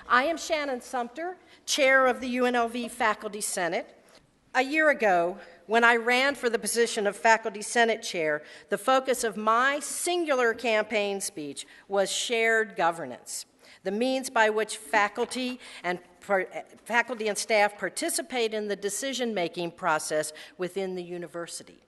I am Shannon Sumter, chair of the UNLV Faculty Senate. A year ago, when I ran for the position of Faculty Senate Chair, the focus of my singular campaign speech was shared governance, the means by which faculty and staff participate in the decision-making process within the university.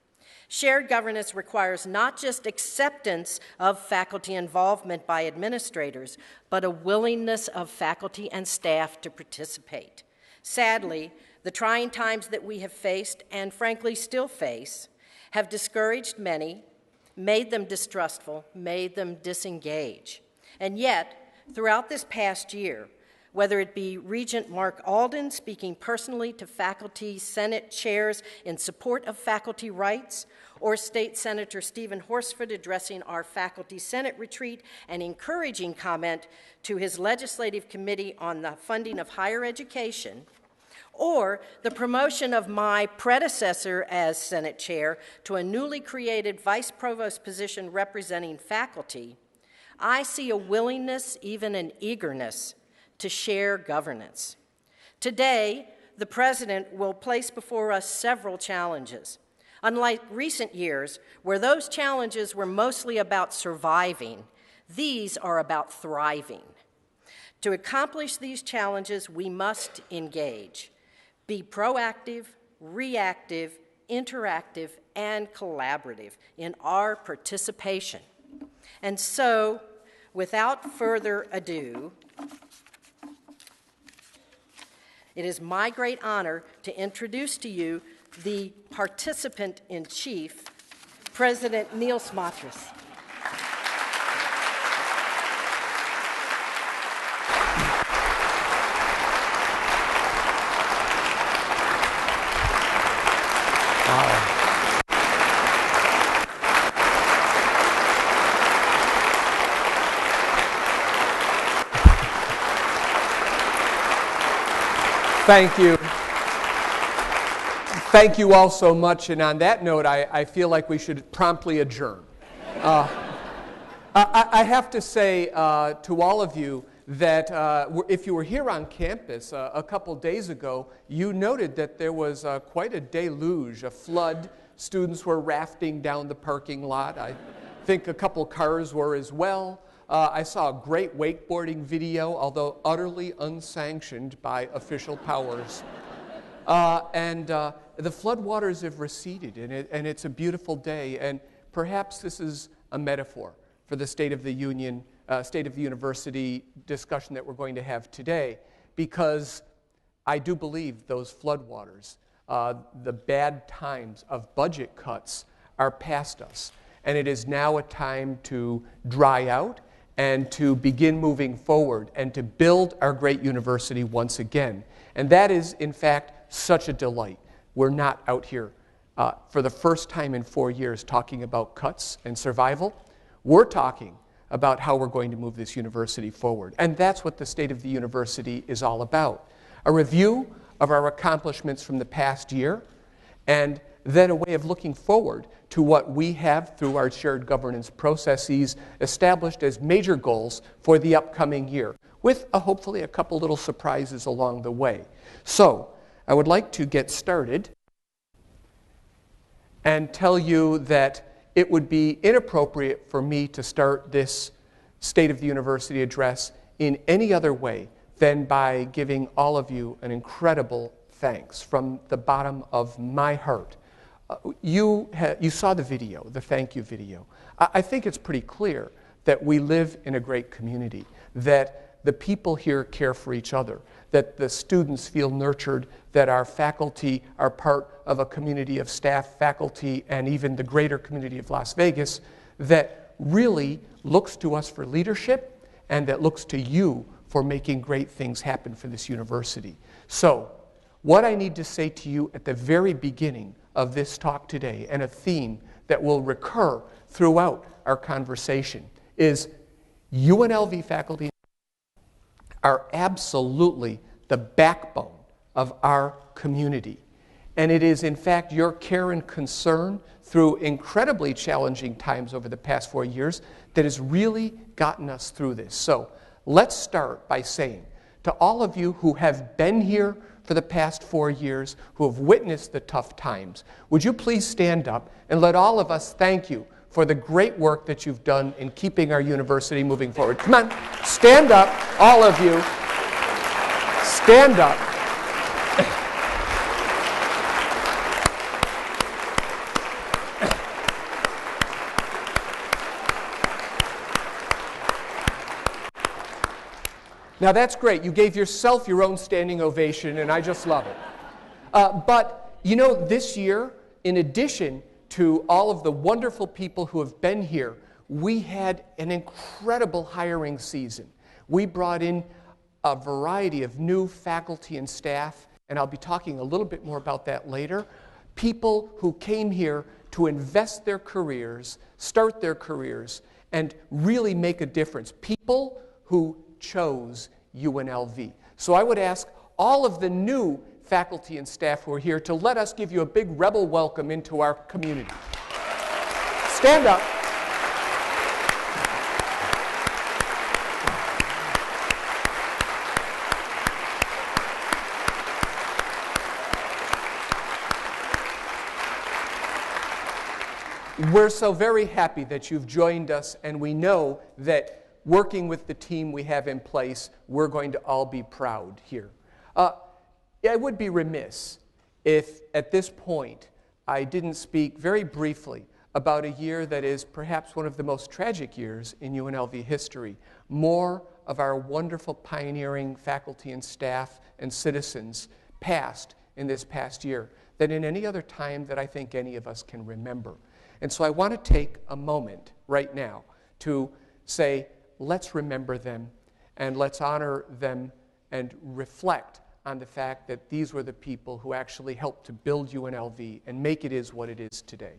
Shared governance requires not just acceptance of faculty involvement by administrators, but a willingness of faculty and staff to participate. Sadly, the trying times that we have faced, and frankly still face, have discouraged many, made them distrustful, made them disengage. And yet, throughout this past year, whether it be Regent Mark Alden speaking personally to faculty Senate chairs in support of faculty rights, or State Senator Stephen Horsford addressing our Faculty Senate retreat and encouraging comment to his legislative committee on the funding of higher education, or the promotion of my predecessor as Senate Chair to a newly created Vice Provost position representing faculty, I see a willingness, even an eagerness, to share governance. Today, the President will place before us several challenges. Unlike recent years, where those challenges were mostly about surviving, these are about thriving. To accomplish these challenges, we must engage, be proactive, reactive, interactive, and collaborative in our participation. And so, without further ado, it is my great honor to introduce to you the participant-in-chief, President Neil Smatras. Thank you. Thank you all so much. And on that note, I feel like we should promptly adjourn. I have to say to all of you that if you were here on campus a couple days ago, you noted that there was quite a deluge, a flood. Students were rafting down the parking lot. I think a couple cars were as well. I saw a great wakeboarding video, although utterly unsanctioned by official powers. The floodwaters have receded, and it's a beautiful day. And perhaps this is a metaphor for the State of the Union, State of the University discussion that we're going to have today, because I do believe those floodwaters, the bad times of budget cuts, are past us. And it is now a time to dry out and to begin moving forward and to build our great university once again. And that is, in fact, such a delight. We're not out here for the first time in 4 years talking about cuts and survival. We're talking about how we're going to move this university forward. And that's what the State of the University is all about. A review of our accomplishments from the past year, and then a way of looking forward to what we have through our shared governance processes established as major goals for the upcoming year, with hopefully a couple little surprises along the way. So, I would like to get started and tell you that it would be inappropriate for me to start this State of the University address in any other way than by giving all of you an incredible thanks from the bottom of my heart. You saw the video, the thank you video. I think it's pretty clear that we live in a great community, that the people here care for each other, that the students feel nurtured, that our faculty are part of a community of staff, faculty, and even the greater community of Las Vegas that really looks to us for leadership and that looks to you for making great things happen for this university. So, what I need to say to you at the very beginning of this talk today, and a theme that will recur throughout our conversation, is UNLV faculty are absolutely the backbone of our community. And it is, in fact, your care and concern through incredibly challenging times over the past 4 years that has really gotten us through this. So let's start by saying to all of you who have been here for the past 4 years, who have witnessed the tough times, would you please stand up and let all of us thank you for the great work that you've done in keeping our university moving forward. Come on, stand up, all of you. Stand up. Now that's great. You gave yourself your own standing ovation, and I just love it. But, you know, this year, in addition to all of the wonderful people who have been here, we had an incredible hiring season. We brought in a variety of new faculty and staff, and I'll be talking a little bit more about that later. People who came here to invest their careers, start their careers, and really make a difference. People who chose UNLV. So I would ask all of the new faculty and staff who are here to let us give you a big rebel welcome into our community. Stand up. We're so very happy that you've joined us, and we know that working with the team we have in place, we're going to all be proud here. I would be remiss if, at this point, I didn't speak very briefly about a year that is perhaps one of the most tragic years in UNLV history. More of our wonderful pioneering faculty and staff and citizens passed in this past year than in any other time that I think any of us can remember. And so I want to take a moment right now to say, let's remember them, and let's honor them and reflect on the fact that these were the people who actually helped to build UNLV and make it is what it is today.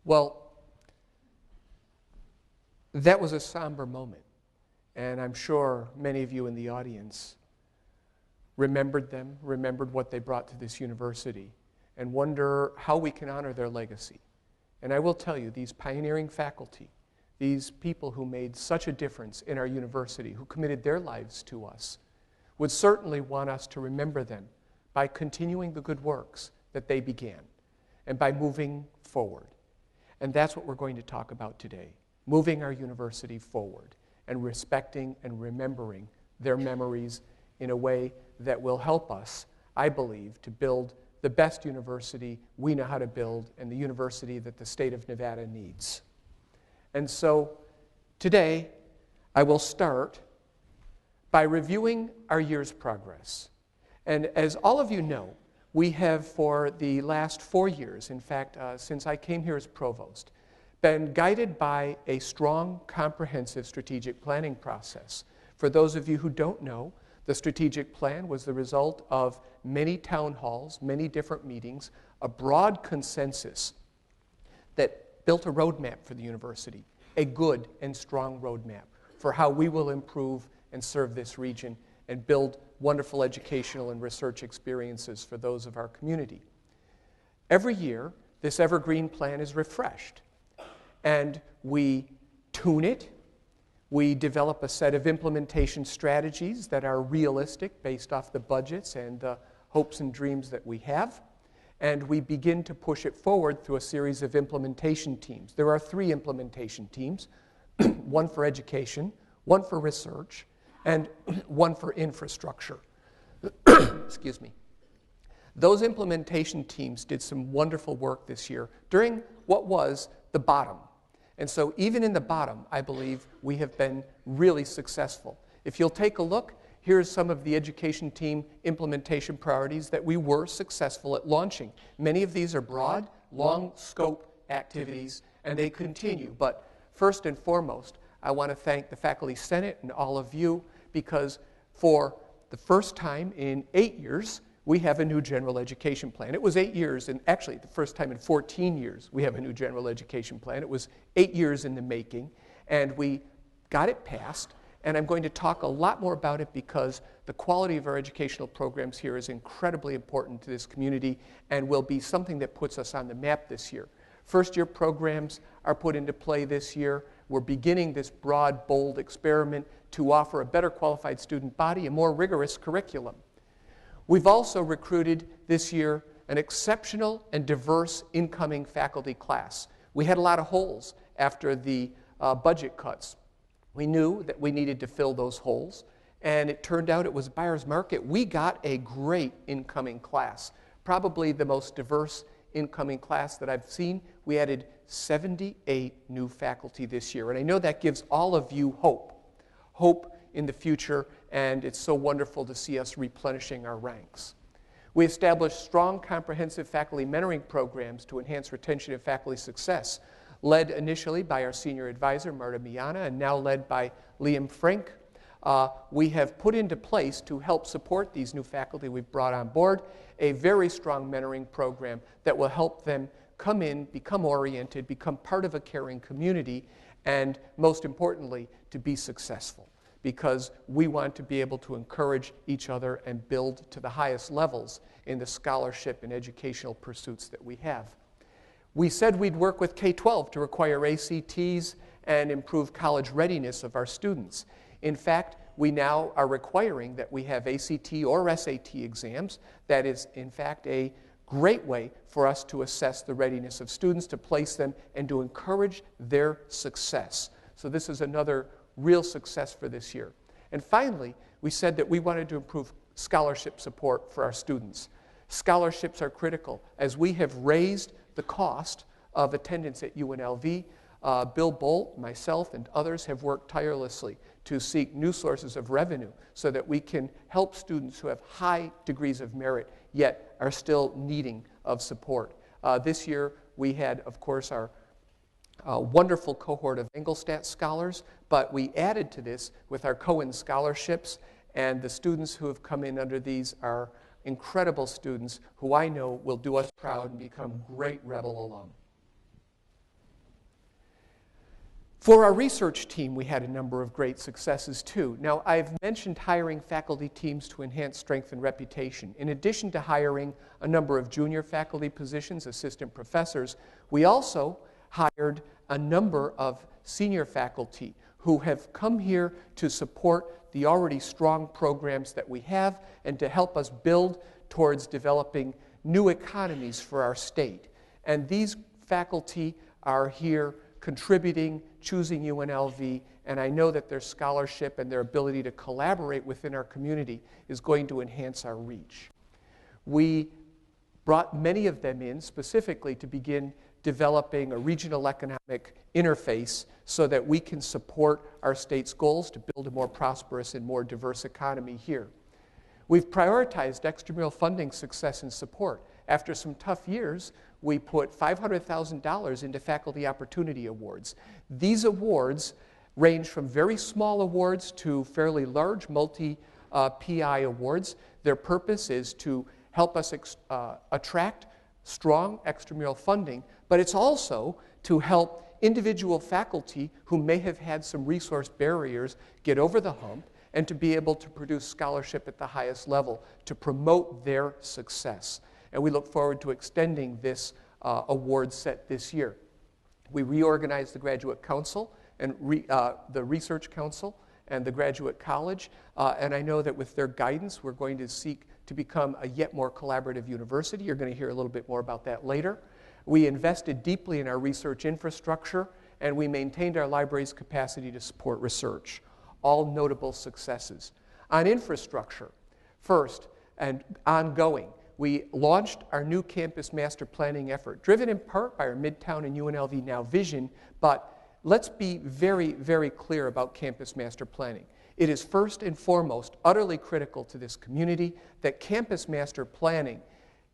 Well, that was a somber moment, and I'm sure many of you in the audience remembered them, remembered what they brought to this university, and wonder how we can honor their legacy. And I will tell you, these pioneering faculty, these people who made such a difference in our university, who committed their lives to us, would certainly want us to remember them by continuing the good works that they began and by moving forward. And that's what we're going to talk about today, moving our university forward and respecting and remembering their memories in a way that will help us, I believe, to build the best university we know how to build and the university that the state of Nevada needs. And so today, I will start by reviewing our year's progress. And as all of you know, we have for the last 4 years, in fact, since I came here as provost, been guided by a strong, comprehensive strategic planning process. For those of you who don't know, the strategic plan was the result of many town halls, many different meetings, a broad consensus that built a roadmap for the university, a good and strong roadmap for how we will improve and serve this region and build wonderful educational and research experiences for those of our community. Every year, this evergreen plan is refreshed, and we tune it. We develop a set of implementation strategies that are realistic based off the budgets and the hopes and dreams that we have, and we begin to push it forward through a series of implementation teams. There are 3 implementation teams, one for education, one for research, and one for infrastructure. Excuse me. Those implementation teams did some wonderful work this year during what was the bottom. And so even in the bottom, I believe we have been really successful. If you'll take a look, here's some of the education team implementation priorities that we were successful at launching. Many of these are broad, long scope activities, and they continue. But first and foremost, I want to thank the Faculty Senate and all of you, because for the first time in 8 years, we have a new general education plan. It was 8 years, and actually the first time in 14 years we have a new general education plan. It was 8 years in the making, and we got it passed. And I'm going to talk a lot more about it because the quality of our educational programs here is incredibly important to this community and will be something that puts us on the map this year. First-year programs are put into play this year. We're beginning this broad, bold experiment to offer a better qualified student body, a more rigorous curriculum. We've also recruited this year an exceptional and diverse incoming faculty class. We had a lot of holes after the budget cuts. We knew that we needed to fill those holes, and it turned out it was a buyer's market. We got a great incoming class, probably the most diverse incoming class that I've seen. We added 78 new faculty this year, and I know that gives all of you hope in the future, and it's so wonderful to see us replenishing our ranks. We established strong, comprehensive faculty mentoring programs to enhance retention and faculty success, led initially by our senior advisor, Marta Miana, and now led by Liam Frank. We have put into place, to help support these new faculty we've brought on board, a very strong mentoring program that will help them come in, become oriented, become part of a caring community, and most importantly, to be successful, because we want to be able to encourage each other and build to the highest levels in the scholarship and educational pursuits that we have. We said we'd work with K-12 to require ACTs and improve college readiness of our students. In fact, we now are requiring that we have ACT or SAT exams. That is, in fact, a great way for us to assess the readiness of students, to place them, and to encourage their success. So this is another real success for this year. And finally, we said that we wanted to improve scholarship support for our students. Scholarships are critical. As we have raised the cost of attendance at UNLV, Bill Bolt, myself, and others have worked tirelessly to seek new sources of revenue so that we can help students who have high degrees of merit yet are still needing of support. This year we had, of course, our wonderful cohort of Engelstadt scholars, but we added to this with our Cohen scholarships, and the students who have come in under these are incredible students who I know will do us proud and become great Rebel alum. For our research team, we had a number of great successes too. Now, I've mentioned hiring faculty teams to enhance strength and reputation. In addition to hiring a number of junior faculty positions, assistant professors, we also hired a number of senior faculty who have come here to support the already strong programs that we have and to help us build towards developing new economies for our state. And these faculty are here contributing, choosing UNLV, and I know that their scholarship and their ability to collaborate within our community is going to enhance our reach. We brought many of them in specifically to begin developing a regional economic interface so that we can support our state's goals to build a more prosperous and more diverse economy here. We've prioritized extramural funding success and support. After some tough years, we put $500,000 into Faculty Opportunity Awards. These awards range from very small awards to fairly large multi-PI awards. Their purpose is to help us attract strong extramural funding, but it's also to help individual faculty who may have had some resource barriers get over the hump and to be able to produce scholarship at the highest level to promote their success. And we look forward to extending this award set this year. We reorganized the Graduate Council and the Research Council and the Graduate College, and I know that with their guidance, we're going to seek to become a yet more collaborative university. You're going to hear a little bit more about that later. We invested deeply in our research infrastructure, and we maintained our library's capacity to support research. All notable successes. On infrastructure, first and ongoing, we launched our new campus master planning effort, driven in part by our Midtown and UNLV Now vision, but let's be very, very clear about campus master planning. It is first and foremost utterly critical to this community that campus master planning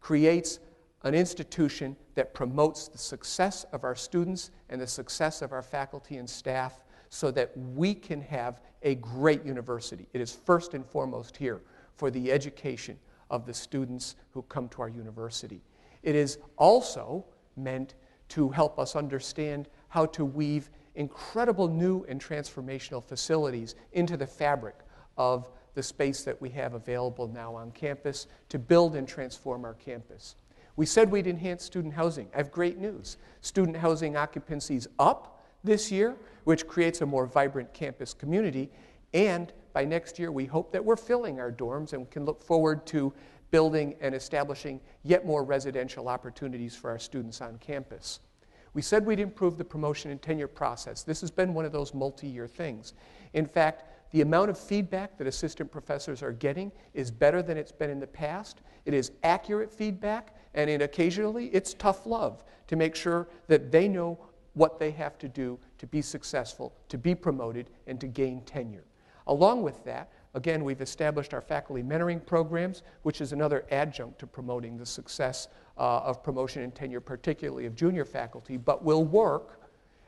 creates an institution that promotes the success of our students and the success of our faculty and staff so that we can have a great university. It is first and foremost here for the education of the students who come to our university. It is also meant to help us understand how to weave incredible new and transformational facilities into the fabric of the space that we have available now on campus to build and transform our campus. We said we'd enhance student housing. I have great news. Student housing occupancy is up this year, which creates a more vibrant campus community, and by next year we hope that we're filling our dorms and can look forward to building and establishing yet more residential opportunities for our students on campus. We said we'd improve the promotion and tenure process. This has been one of those multi-year things. In fact, the amount of feedback that assistant professors are getting is better than it's been in the past. It is accurate feedback, and occasionally it's tough love to make sure that they know what they have to do to be successful, to be promoted, and to gain tenure. Along with that, again, we've established our faculty mentoring programs, which is another adjunct to promoting the success of promotion and tenure, particularly of junior faculty, but will work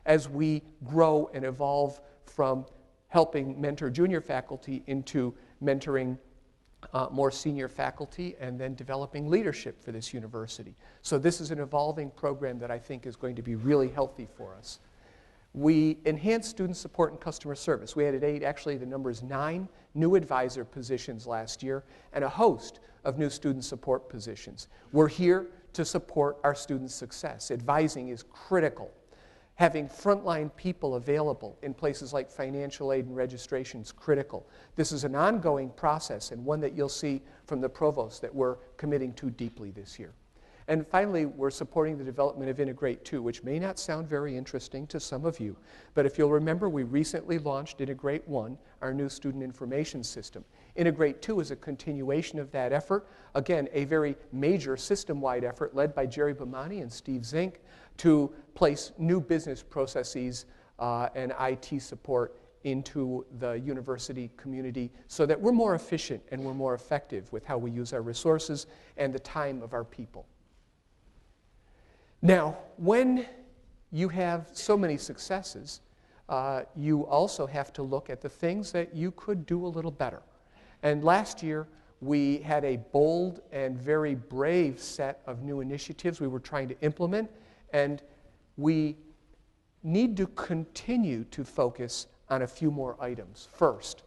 as we grow and evolve from helping mentor junior faculty into mentoring more senior faculty and then developing leadership for this university. So this is an evolving program that I think is going to be really healthy for us. We enhanced student support and customer service. We added 8, actually the number is 9, new advisor positions last year and a host of new student support positions. We're here to support our students' success. Advising is critical. Having frontline people available in places like financial aid and registration is critical. This is an ongoing process and one that you'll see from the provost that we're committing to deeply this year. And finally, we're supporting the development of Integrate 2, which may not sound very interesting to some of you, but if you'll remember, we recently launched Integrate 1, our new student information system. Integrate 2 is a continuation of that effort. Again, a very major system-wide effort led by Jerry Bomani and Steve Zink to place new business processes and IT support into the university community so that we're more efficient and we're more effective with how we use our resources and the time of our people. Now, when you have so many successes, you also have to look at the things that you could do a little better. And last year, we had a bold and very brave set of new initiatives we were trying to implement, and we need to continue to focus on a few more items. First,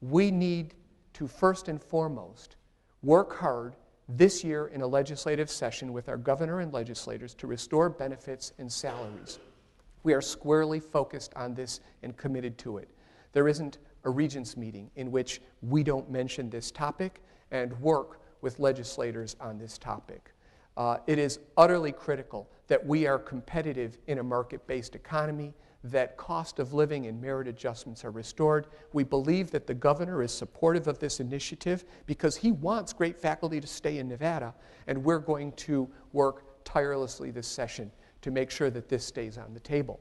we need to first and foremost work hard this year in a legislative session with our governor and legislators to restore benefits and salaries. We are squarely focused on this and committed to it. There isn't a regents meeting in which we don't mention this topic and work with legislators on this topic. It is utterly critical that we are competitive in a market-based economy, that cost of living and merit adjustments are restored. We believe that the governor is supportive of this initiative because he wants great faculty to stay in Nevada, and we're going to work tirelessly this session to make sure that this stays on the table.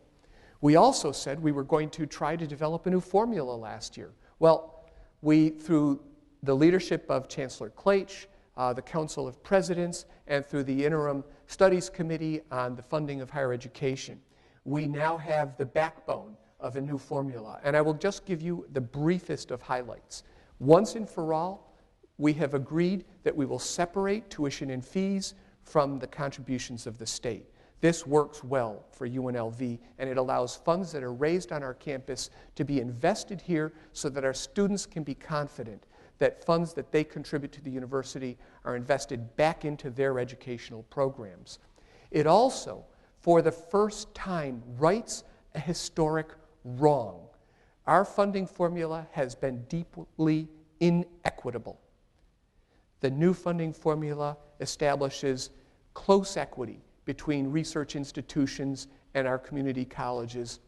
We also said we were going to try to develop a new formula last year. Well, we, through the leadership of Chancellor Klaich, the Council of Presidents and through the Interim Studies Committee on the Funding of Higher Education. We now have the backbone of a new formula, and I will just give you the briefest of highlights. Once and for all, we have agreed that we will separate tuition and fees from the contributions of the state. This works well for UNLV, and it allows funds that are raised on our campus to be invested here so that our students can be confident that funds that they contribute to the university are invested back into their educational programs. It also, for the first time, rights a historic wrong. Our funding formula has been deeply inequitable. The new funding formula establishes close equity between research institutions and our community colleges,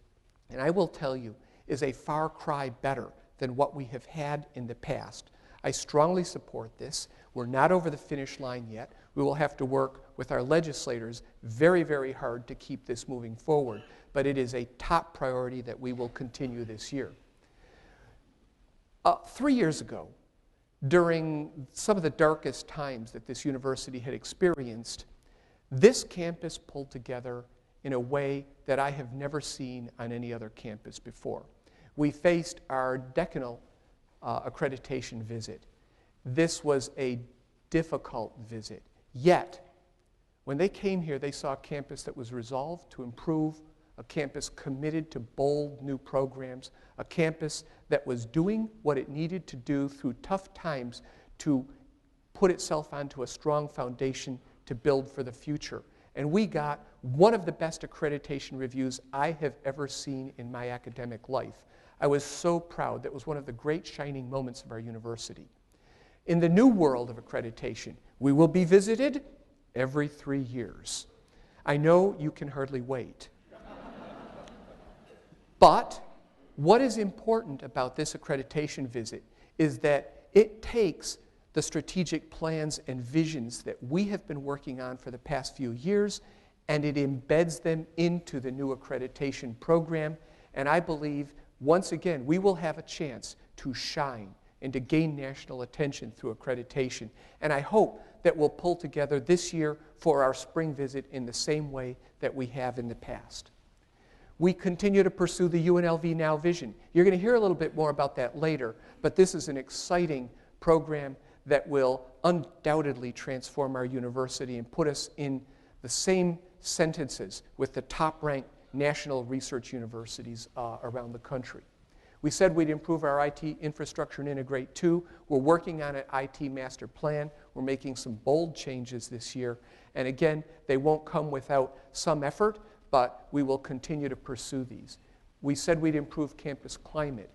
and I will tell you, is a far cry better than what we have had in the past. I strongly support this. We're not over the finish line yet. We will have to work with our legislators very, very hard to keep this moving forward, but it is a top priority that we will continue this year. 3 years ago, during some of the darkest times that this university had experienced, this campus pulled together in a way that I have never seen on any other campus before. We faced our decanal accreditation visit. This was a difficult visit. Yet, when they came here, they saw a campus that was resolved to improve, a campus committed to bold new programs, a campus that was doing what it needed to do through tough times to put itself onto a strong foundation to build for the future. And we got one of the best accreditation reviews I have ever seen in my academic life. I was so proud. That was one of the great shining moments of our university. In the new world of accreditation, we will be visited every 3 years. I know you can hardly wait. But what is important about this accreditation visit is that it takes the strategic plans and visions that we have been working on for the past few years, and it embeds them into the new accreditation program. And I believe, once again, we will have a chance to shine and to gain national attention through accreditation. And I hope that we'll pull together this year for our spring visit in the same way that we have in the past. We continue to pursue the UNLV Now vision. You're going to hear a little bit more about that later, but this is an exciting program that will undoubtedly transform our university and put us in the same sentences with the top-ranked national research universities around the country. We said we'd improve our IT infrastructure and integrate too. We're working on an IT master plan. We're making some bold changes this year. And again, they won't come without some effort, but we will continue to pursue these. We said we'd improve campus climate.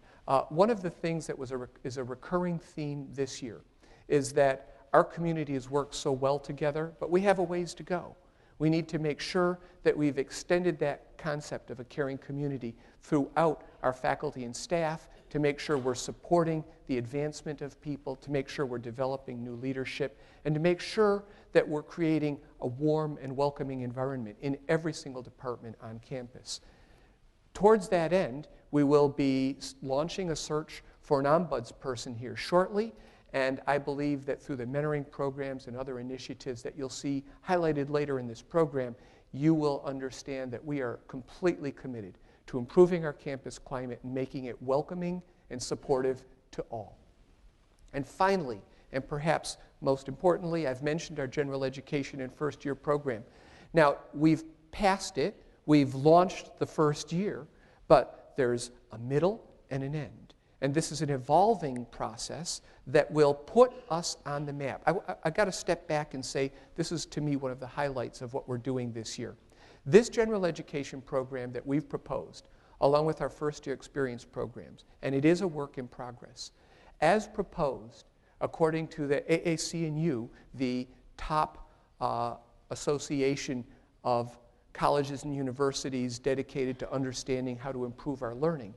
One of the things that is a recurring theme this year is that our community has worked so well together, but we have a ways to go. We need to make sure that we've extended that concept of a caring community throughout our faculty and staff to make sure we're supporting the advancement of people, to make sure we're developing new leadership, and to make sure that we're creating a warm and welcoming environment in every single department on campus. Towards that end, we will be launching a search for an ombudsperson here shortly, and I believe that through the mentoring programs and other initiatives that you'll see highlighted later in this program, you will understand that we are completely committed to improving our campus climate and making it welcoming and supportive to all. And finally, and perhaps most importantly, I've mentioned our general education and first-year program. Now, we've passed it, we've launched the first year, but there's a middle and an end. And this is an evolving process that will put us on the map. I got to step back and say this is, to me, one of the highlights of what we're doing this year. This general education program that we've proposed, along with our first-year experience programs, and it is a work in progress, as proposed, according to the AAC&U, the top association of colleges and universities dedicated to understanding how to improve our learning,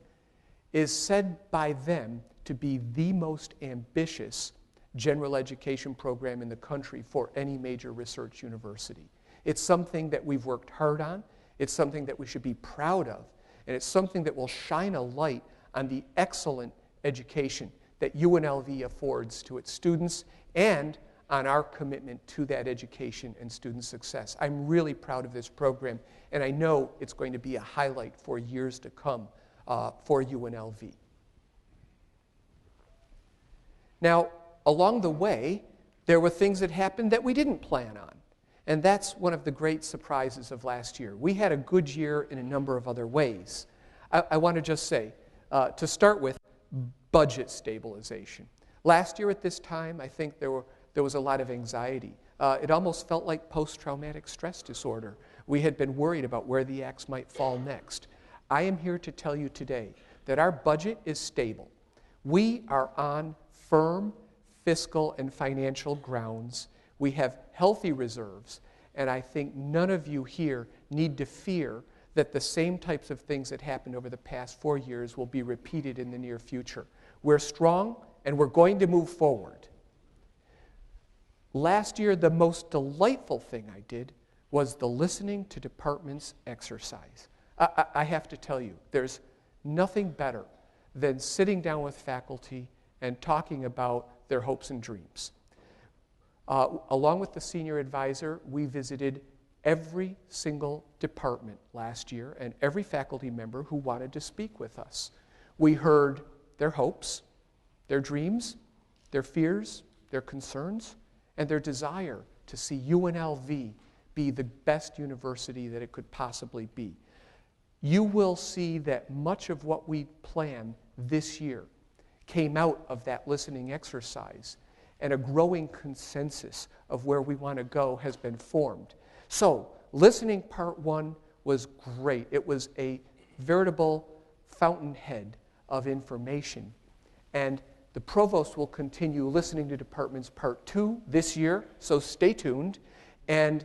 is said by them to be the most ambitious general education program in the country for any major research university. It's something that we've worked hard on, it's something that we should be proud of, and it's something that will shine a light on the excellent education that UNLV affords to its students and on our commitment to that education and student success. I'm really proud of this program, and I know it's going to be a highlight for years to come for UNLV. Now, along the way, there were things that happened that we didn't plan on. And that's one of the great surprises of last year. We had a good year in a number of other ways. I want to just say, to start with, budget stabilization. Last year at this time, I think there was a lot of anxiety. It almost felt like post-traumatic stress disorder. We had been worried about where the axe might fall next. I am here to tell you today that our budget is stable. We are on firm fiscal and financial grounds. We have healthy reserves, and I think none of you here need to fear that the same types of things that happened over the past 4 years will be repeated in the near future. We're strong, and we're going to move forward. Last year, the most delightful thing I did was the listening to departments exercise. I have to tell you, there's nothing better than sitting down with faculty and talking about their hopes and dreams. Along with the senior advisor, we visited every single department last year and every faculty member who wanted to speak with us. We heard their hopes, their dreams, their fears, their concerns, and their desire to see UNLV be the best university that it could possibly be. You will see that much of what we plan this year came out of that listening exercise, and a growing consensus of where we want to go has been formed. So, listening part 1 was great. It was a veritable fountainhead of information. And the provost will continue listening to departments part 2 this year, so stay tuned. And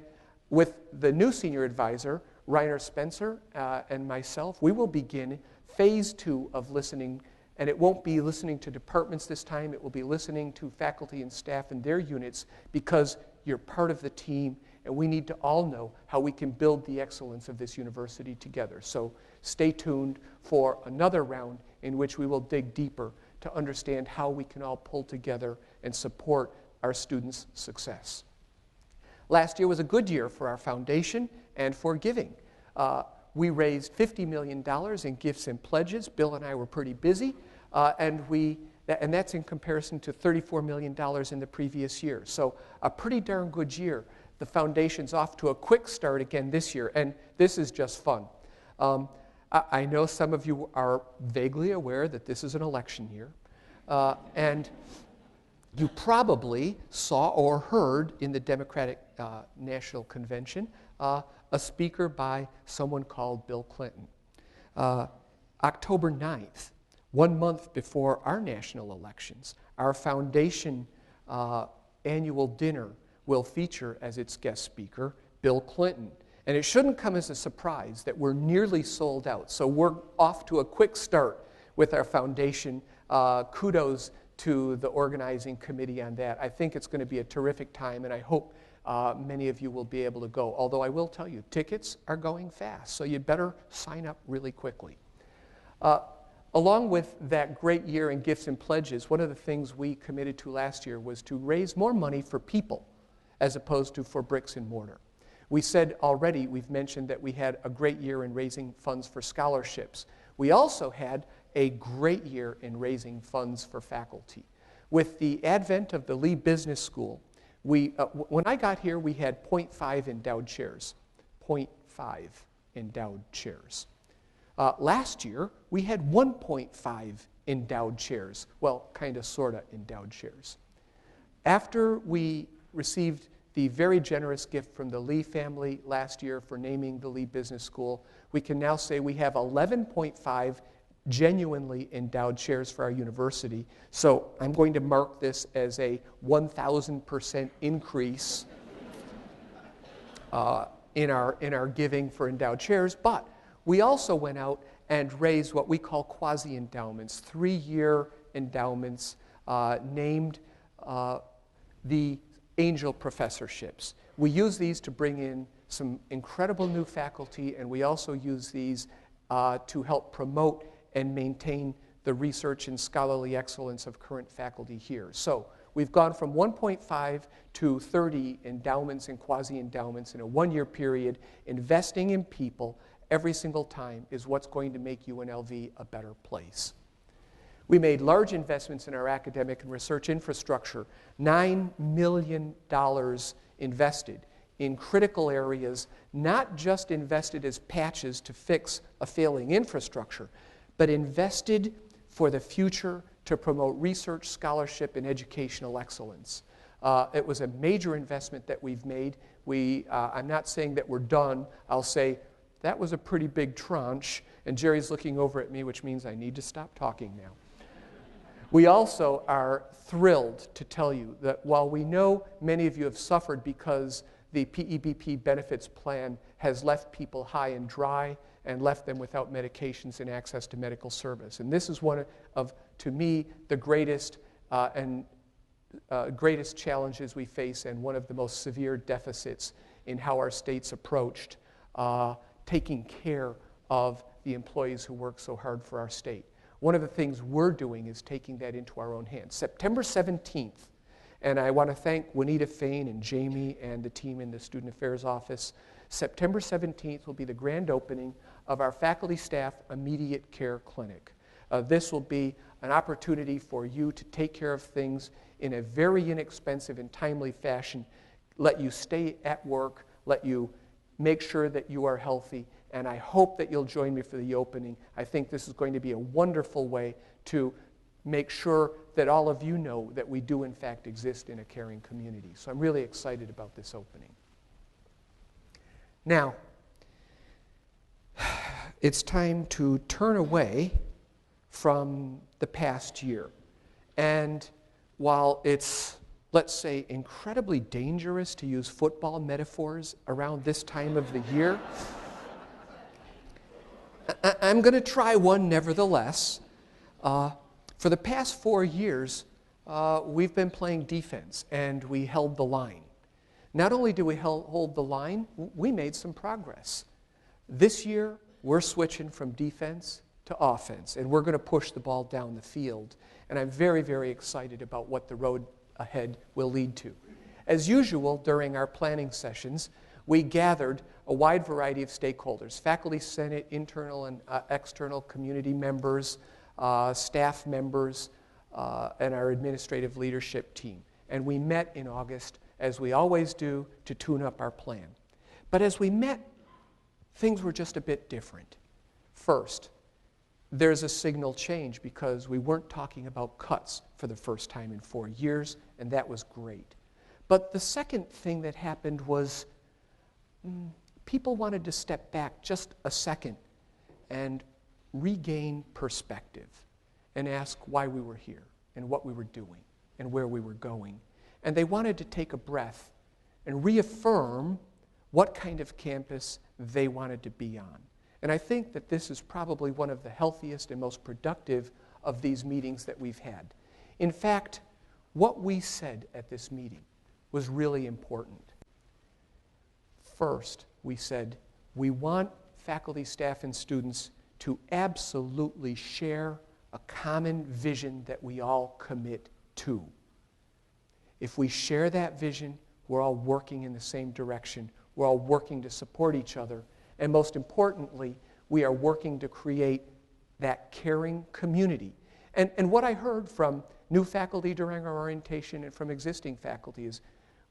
with the new senior advisor, Reiner Spencer, and myself, we will begin phase 2 of listening. And it won't be listening to departments this time. It will be listening to faculty and staff and their units, because you're part of the team, and we need to all know how we can build the excellence of this university together. So stay tuned for another round in which we will dig deeper to understand how we can all pull together and support our students' success. Last year was a good year for our foundation and for giving. We raised $50 million in gifts and pledges. Bill and I were pretty busy, and that's in comparison to $34 million in the previous year. So a pretty darn good year. The foundation's off to a quick start again this year, and this is just fun. I know some of you are vaguely aware that this is an election year, and you probably saw or heard in the Democratic National Convention a speaker by someone called Bill Clinton. October 9th, 1 month before our national elections, our foundation annual dinner will feature as its guest speaker Bill Clinton. And it shouldn't come as a surprise that we're nearly sold out. So we're off to a quick start with our foundation. Kudos to the organizing committee on that. I think it's going to be a terrific time, and I hope many of you will be able to go. Although I will tell you, tickets are going fast, so you'd better sign up really quickly. Along with that great year in gifts and pledges, one of the things we committed to last year was to raise more money for people as opposed to for bricks and mortar. We said already, we've mentioned that we had a great year in raising funds for scholarships. We also had a great year in raising funds for faculty. With the advent of the Lee Business School, when I got here, we had 0.5 endowed chairs. 0.5 endowed chairs. Last year, we had 1.5 endowed chairs. Well, kind of, sort of endowed chairs. After we received the very generous gift from the Lee family last year for naming the Lee Business School, we can now say we have 11.5 genuinely endowed chairs for our university. So I'm going to mark this as a 1,000% increase in our giving for endowed chairs. But we also went out and raised what we call quasi-endowments, 3-year endowments named the angel professorships. We use these to bring in some incredible new faculty, and we also use these to help promote and maintain the research and scholarly excellence of current faculty here. So We've gone from 1.5 to 30 endowments and quasi-endowments in a one-year period. Investing in people every single time is what's going to make UNLV a better place. We made large investments in our academic and research infrastructure, $9 million invested in critical areas, not just invested as patches to fix a failing infrastructure, but invested for the future to promote research, scholarship, and educational excellence. It was a major investment that we've made. I'm not saying that we're done. I'll say that was a pretty big tranche, and Jerry's looking over at me, which means I need to stop talking now. We also are thrilled to tell you that while we know many of you have suffered because the PEBP benefits plan has left people high and dry and left them without medications and access to medical service. And this is one of, to me, the greatest greatest challenges we face and one of the most severe deficits in how our state's approached taking care of the employees who work so hard for our state. One of the things we're doing is taking that into our own hands. September 17th, and I want to thank Juanita Fain and Jamie and the team in the Student Affairs Office. September 17th will be the grand opening of our faculty staff immediate care clinic. This will be an opportunity for you to take care of things in a very inexpensive and timely fashion, let you stay at work, let you make sure that you are healthy, and I hope that you'll join me for the opening. I think this is going to be a wonderful way to make sure that all of you know that we do in fact exist in a caring community. So I'm really excited about this opening. Now, it's time to turn away from the past year. And while it's, let's say, incredibly dangerous to use football metaphors around this time of the year, I'm going to try one nevertheless. For the past 4 years, we've been playing defense, and we held the line. Not only do we hold the line, we made some progress. This year, we're switching from defense to offense, and we're going to push the ball down the field. And I'm very, very excited about what the road ahead will lead to. As usual, during our planning sessions, we gathered a wide variety of stakeholders, faculty, senate, internal and external community members, staff members, and our administrative leadership team. And we met in August, as we always do, to tune up our plan. But as we met, things were just a bit different. First, there's a signal change because we weren't talking about cuts for the first time in 4 years, and that was great. But the second thing that happened was people wanted to step back just a second and regain perspective and ask why we were here and what we were doing and where we were going. And they wanted to take a breath and reaffirm what kind of campus they wanted to be on. And I think that this is probably one of the healthiest and most productive of these meetings that we've had. In fact, what we said at this meeting was really important. First, we said, we want faculty, staff, and students to absolutely share a common vision that we all commit to. If we share that vision, we're all working in the same direction. We're all working to support each other. And most importantly, we are working to create that caring community. And what I heard from new faculty during our orientation and from existing faculty is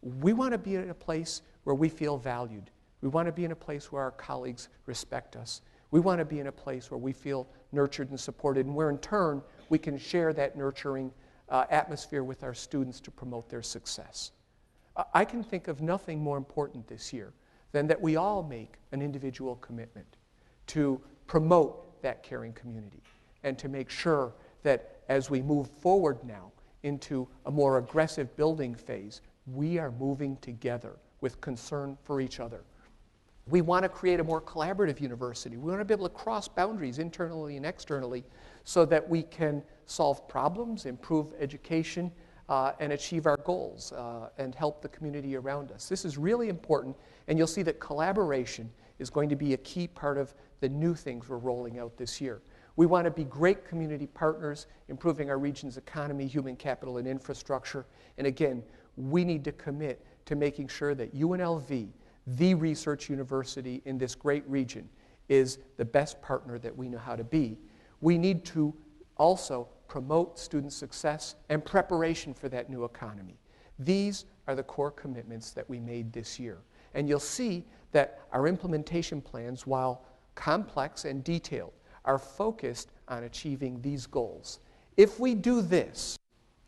we want to be in a place where we feel valued. We want to be in a place where our colleagues respect us. We want to be in a place where we feel nurtured and supported, and where in turn we can share that nurturing atmosphere with our students to promote their success. I can think of nothing more important this year than that we all make an individual commitment to promote that caring community and to make sure that as we move forward now into a more aggressive building phase, we are moving together with concern for each other. We want to create a more collaborative university. We want to be able to cross boundaries internally and externally so that we can solve problems, improve education, and achieve our goals and help the community around us. This is really important, and you'll see that collaboration is going to be a key part of the new things we're rolling out this year. We want to be great community partners, improving our region's economy, human capital, and infrastructure. And again, we need to commit to making sure that UNLV, the research university in this great region, is the best partner that we know how to be. We need to also promote student success and preparation for that new economy. These are the core commitments that we made this year. And you'll see that our implementation plans, while complex and detailed, are focused on achieving these goals. If we do this,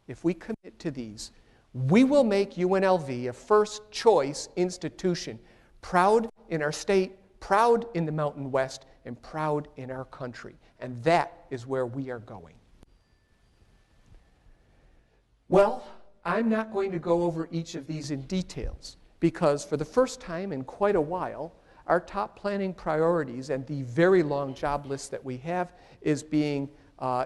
if we commit to these, we will make UNLV a first-choice institution, proud in our state, proud in the Mountain West, and proud in our country. And that is where we are going. Well, I'm not going to go over each of these in details, because for the first time in quite a while, our top planning priorities and the very long job list that we have is being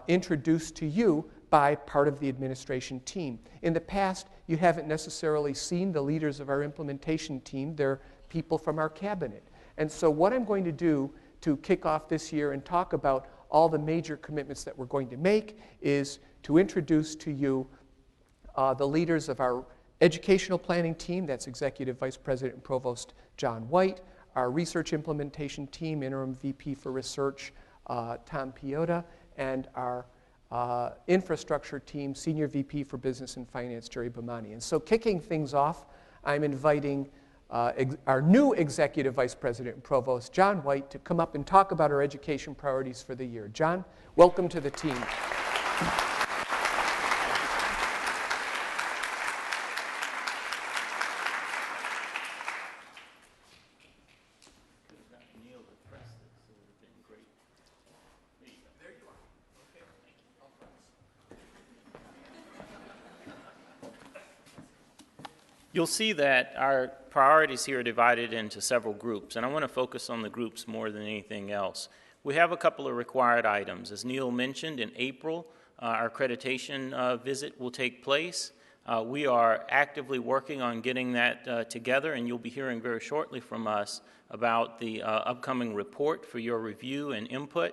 introduced to you by part of the administration team. In the past, you haven't necessarily seen the leaders of our implementation team. They're people from our cabinet. And so what I'm going to do to kick off this year and talk about all the major commitments that we're going to make is to introduce to you the leaders of our educational planning team. That's Executive Vice President and Provost John White, our research implementation team, Interim VP for Research, Tom Piota, and our infrastructure team, Senior VP for Business and Finance, Jerry Bomani. And so kicking things off, I'm inviting our new Executive Vice President and Provost, John White, to come up and talk about our education priorities for the year. John, welcome to the team. You'll see that our priorities here are divided into several groups, and I want to focus on the groups more than anything else. We have a couple of required items. As Neil mentioned, in April, our accreditation visit will take place. We are actively working on getting that together, and you'll be hearing very shortly from us about the upcoming report for your review and input.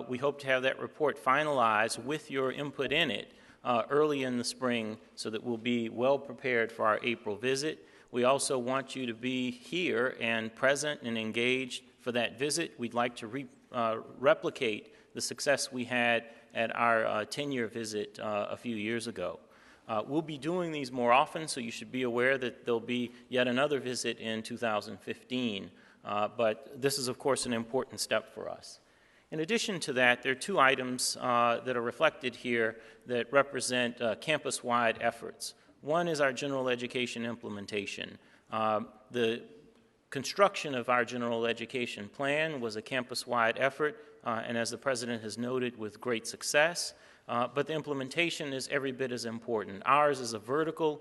We hope to have that report finalized with your input in it early in the spring so that we'll be well prepared for our April visit. We also want you to be here and present and engaged for that visit. We'd like to replicate the success we had at our 10-year visit a few years ago. We'll be doing these more often, so you should be aware that there'll be yet another visit in 2015. But this is, of course, an important step for us. In addition to that, there are two items that are reflected here that represent campus-wide efforts. One is our general education implementation. The construction of our general education plan was a campus-wide effort, and as the President has noted, with great success. But the implementation is every bit as important. Ours is a vertical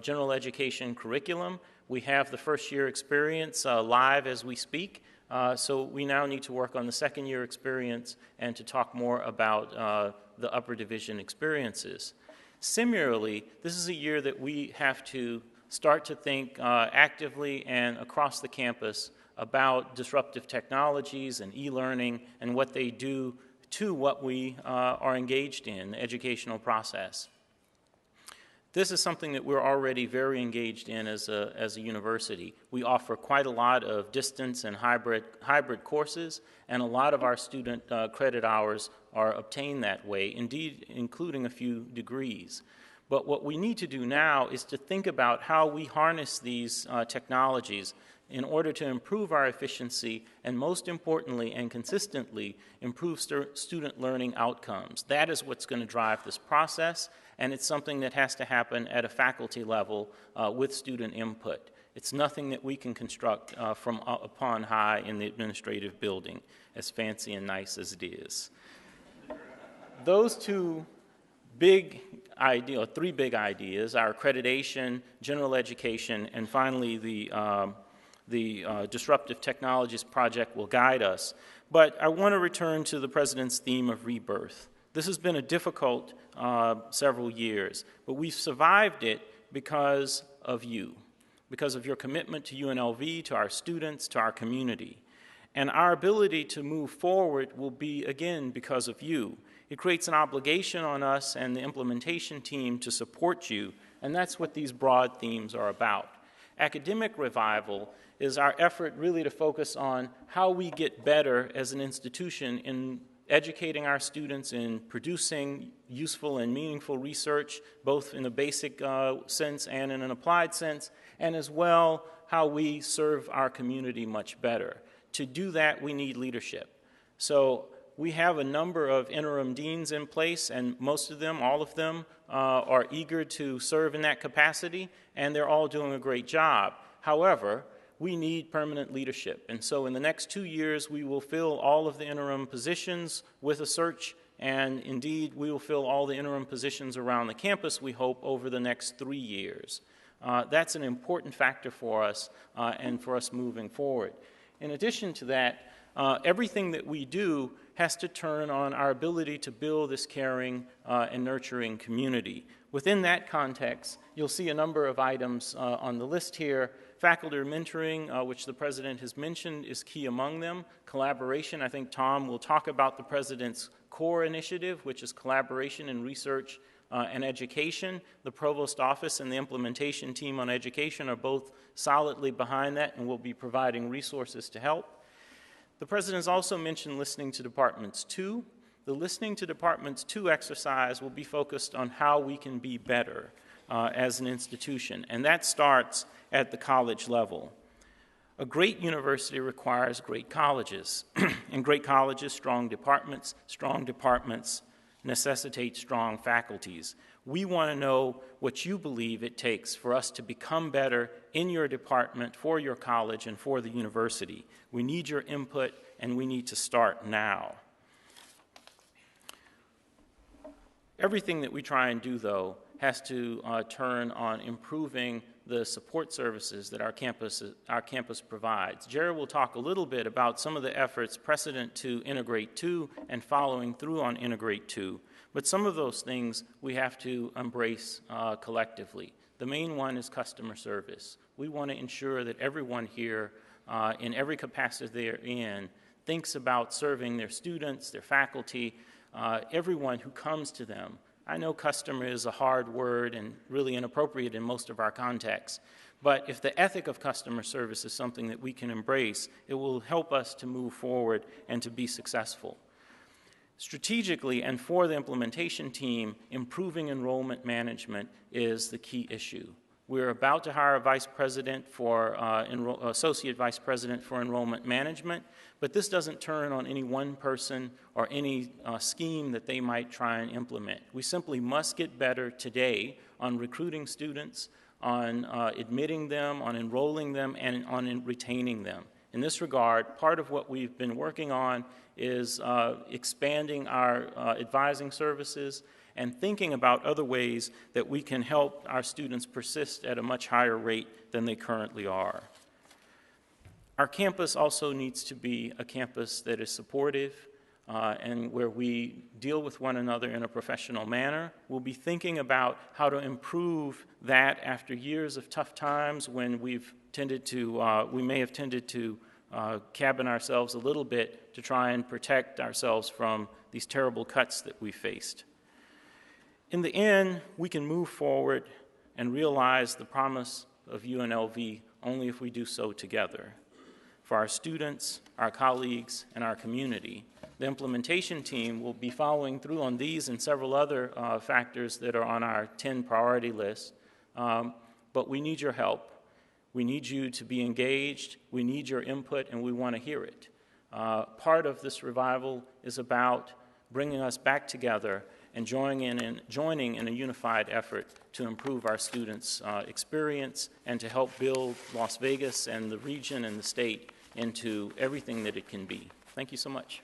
general education curriculum. We have the first-year experience live as we speak. So we now need to work on the second-year experience and to talk more about the upper division experiences. Similarly, this is a year that we have to start to think actively and across the campus about disruptive technologies and e-learning and what they do to what we are engaged in, the educational process. This is something that we're already very engaged in as a university. We offer quite a lot of distance and hybrid courses, and a lot of our student credit hours are obtained that way, indeed including a few degrees. But what we need to do now is to think about how we harness these technologies in order to improve our efficiency and, most importantly and consistently, improve student learning outcomes. That is what's going to drive this process, and it's something that has to happen at a faculty level with student input. It's nothing that we can construct from up on high in the administrative building, as fancy and nice as it is. Those two big ideas, three big ideas, our accreditation, general education, and finally the Disruptive Technologies Project will guide us. But I want to return to the President's theme of rebirth. This has been a difficult several years, but we've survived it because of you, because of your commitment to UNLV, to our students, to our community. And our ability to move forward will be, again, because of you. It creates an obligation on us and the implementation team to support you, and that's what these broad themes are about. Academic revival is our effort really to focus on how we get better as an institution in educating our students, in producing useful and meaningful research, both in a basic sense and in an applied sense, and as well how we serve our community much better. To do that, we need leadership. So we have a number of interim deans in place, and most of them, all of them, are eager to serve in that capacity, and they're all doing a great job. However, we need permanent leadership. And so in the next 2 years, we will fill all of the interim positions with a search, and indeed, we will fill all the interim positions around the campus, we hope, over the next 3 years. That's an important factor for us and for us moving forward. In addition to that, everything that we do has to turn on our ability to build this caring and nurturing community. Within that context, you'll see a number of items on the list here. Faculty mentoring, which the President has mentioned, is key among them. Collaboration, I think Tom will talk about the President's core initiative, which is collaboration in research and education. The Provost Office and the implementation team on education are both solidly behind that and will be providing resources to help. The President has also mentioned listening to Departments 2. The Listening to Departments 2 exercise will be focused on how we can be better as an institution, and that starts at the college level. A great university requires great colleges, and great colleges, strong departments necessitate strong faculties. We want to know what you believe it takes for us to become better in your department, for your college, and for the university. We need your input, and we need to start now. Everything that we try and do, though, has to turn on improving the support services that our campus provides. Jared will talk a little bit about some of the efforts precedent to Integrate 2 and following through on Integrate 2, but some of those things we have to embrace collectively. The main one is customer service. We want to ensure that everyone here, in every capacity they're in, thinks about serving their students, their faculty, everyone who comes to them. I know customer is a hard word and really inappropriate in most of our contexts, but if the ethic of customer service is something that we can embrace, it will help us to move forward and to be successful. Strategically and for the implementation team, improving enrollment management is the key issue. We're about to hire a vice president for associate vice president for enrollment management, but this doesn't turn on any one person or any scheme that they might try and implement. We simply must get better today on recruiting students, on admitting them, on enrolling them, and on retaining them. In this regard, part of what we've been working on is expanding our advising services and thinking about other ways that we can help our students persist at a much higher rate than they currently are. Our campus also needs to be a campus that is supportive and where we deal with one another in a professional manner. We'll be thinking about how to improve that after years of tough times when we may have tended to cabin ourselves a little bit to try and protect ourselves from these terrible cuts that we faced. In the end, we can move forward and realize the promise of UNLV only if we do so together. For our students, our colleagues, and our community, the implementation team will be following through on these and several other factors that are on our 10 priority list, but we need your help. We need you to be engaged, we need your input, and we want to hear it. Part of this revival is about bringing us back together and joining in a unified effort to improve our students' experience and to help build Las Vegas and the region and the state into everything that it can be. Thank you so much.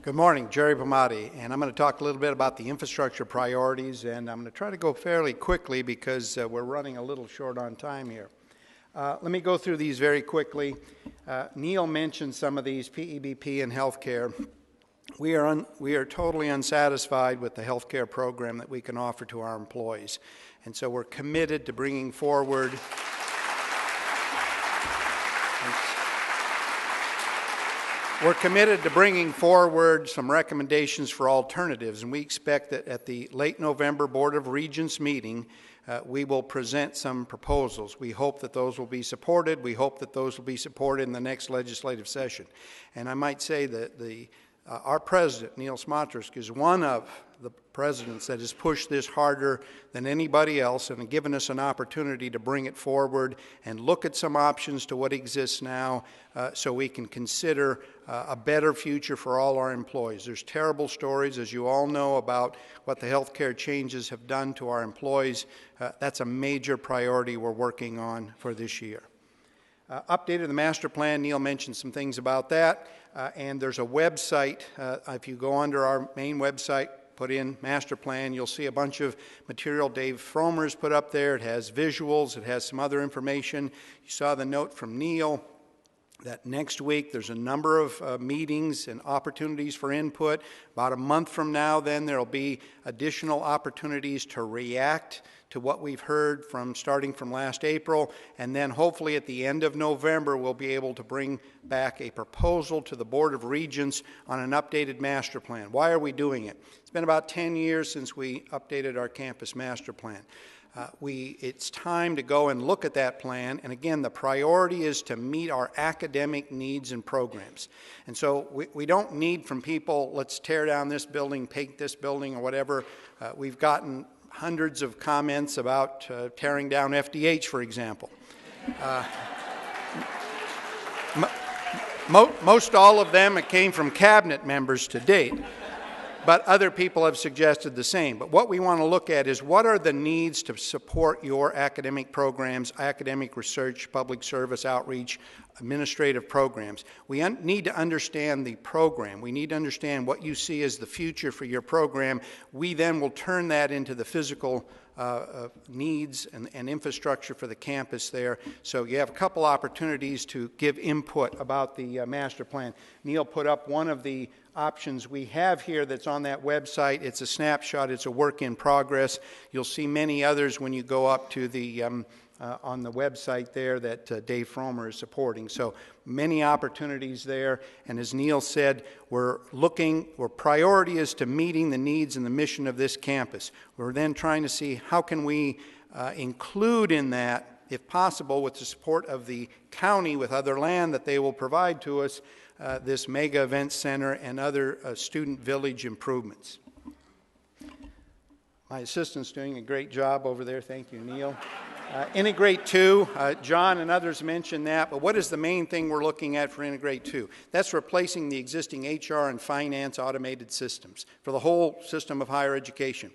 Good morning, Jerry Pomati, and I'm going to talk a little bit about the infrastructure priorities, and I'm going to try to go fairly quickly because we're running a little short on time here. Let me go through these very quickly. Neil mentioned some of these, PEBP and healthcare. we are totally unsatisfied with the health care program that we can offer to our employees. And so we're committed to bringing forward some recommendations for alternatives, and we expect that at the late November Board of Regents meeting, we will present some proposals. We hope that those will be supported. We hope that those will be supported in the next legislative session. And I might say that our president, Neil Smotrsk, is one of the presidents that has pushed this harder than anybody else and given us an opportunity to bring it forward and look at some options to what exists now so we can consider a better future for all our employees. There's terrible stories, as you all know, about what the health care changes have done to our employees. That's a major priority we're working on for this year. Updated the master plan. Neil mentioned some things about that. And there's a website. If you go under our main website, put in master plan, you'll see a bunch of material Dave Fromer's put up there. It has visuals. It has some other information. You saw the note from Neil that next week there's a number of meetings and opportunities for input. About a month from now, then, there'll be additional opportunities to react to what we've heard starting from last April, and then hopefully at the end of November we'll be able to bring back a proposal to the Board of Regents on an updated master plan. Why are we doing it? It's been about 10 years since we updated our campus master plan. It's time to go and look at that plan, and again, the priority is to meet our academic needs and programs. And so we don't need from people, let's tear down this building, paint this building, or whatever. We've gotten hundreds of comments about tearing down FDH, for example. Most all of them came from cabinet members to date, but other people have suggested the same. But what we want to look at is what are the needs to support your academic programs, academic research, public service, outreach, administrative programs. We need to understand the program. We need to understand what you see as the future for your program. We then will turn that into the physical needs and infrastructure for the campus there. So you have a couple opportunities to give input about the master plan. Neil put up one of the options we have here that's on that website. It's a snapshot. It's a work in progress. You'll see many others when you go up to the on the website there that Dave Fromer is supporting. So many opportunities there. And as Neil said, our priority is to meeting the needs and the mission of this campus. We're then trying to see how can we include in that, if possible, with the support of the county, with other land that they will provide to us, this mega event center and other student village improvements. My assistant's doing a great job over there. Thank you, Neil. Integrate 2, John and others mentioned that, but what is the main thing we're looking at for Integrate 2? That's replacing the existing HR and finance automated systems for the whole system of higher education.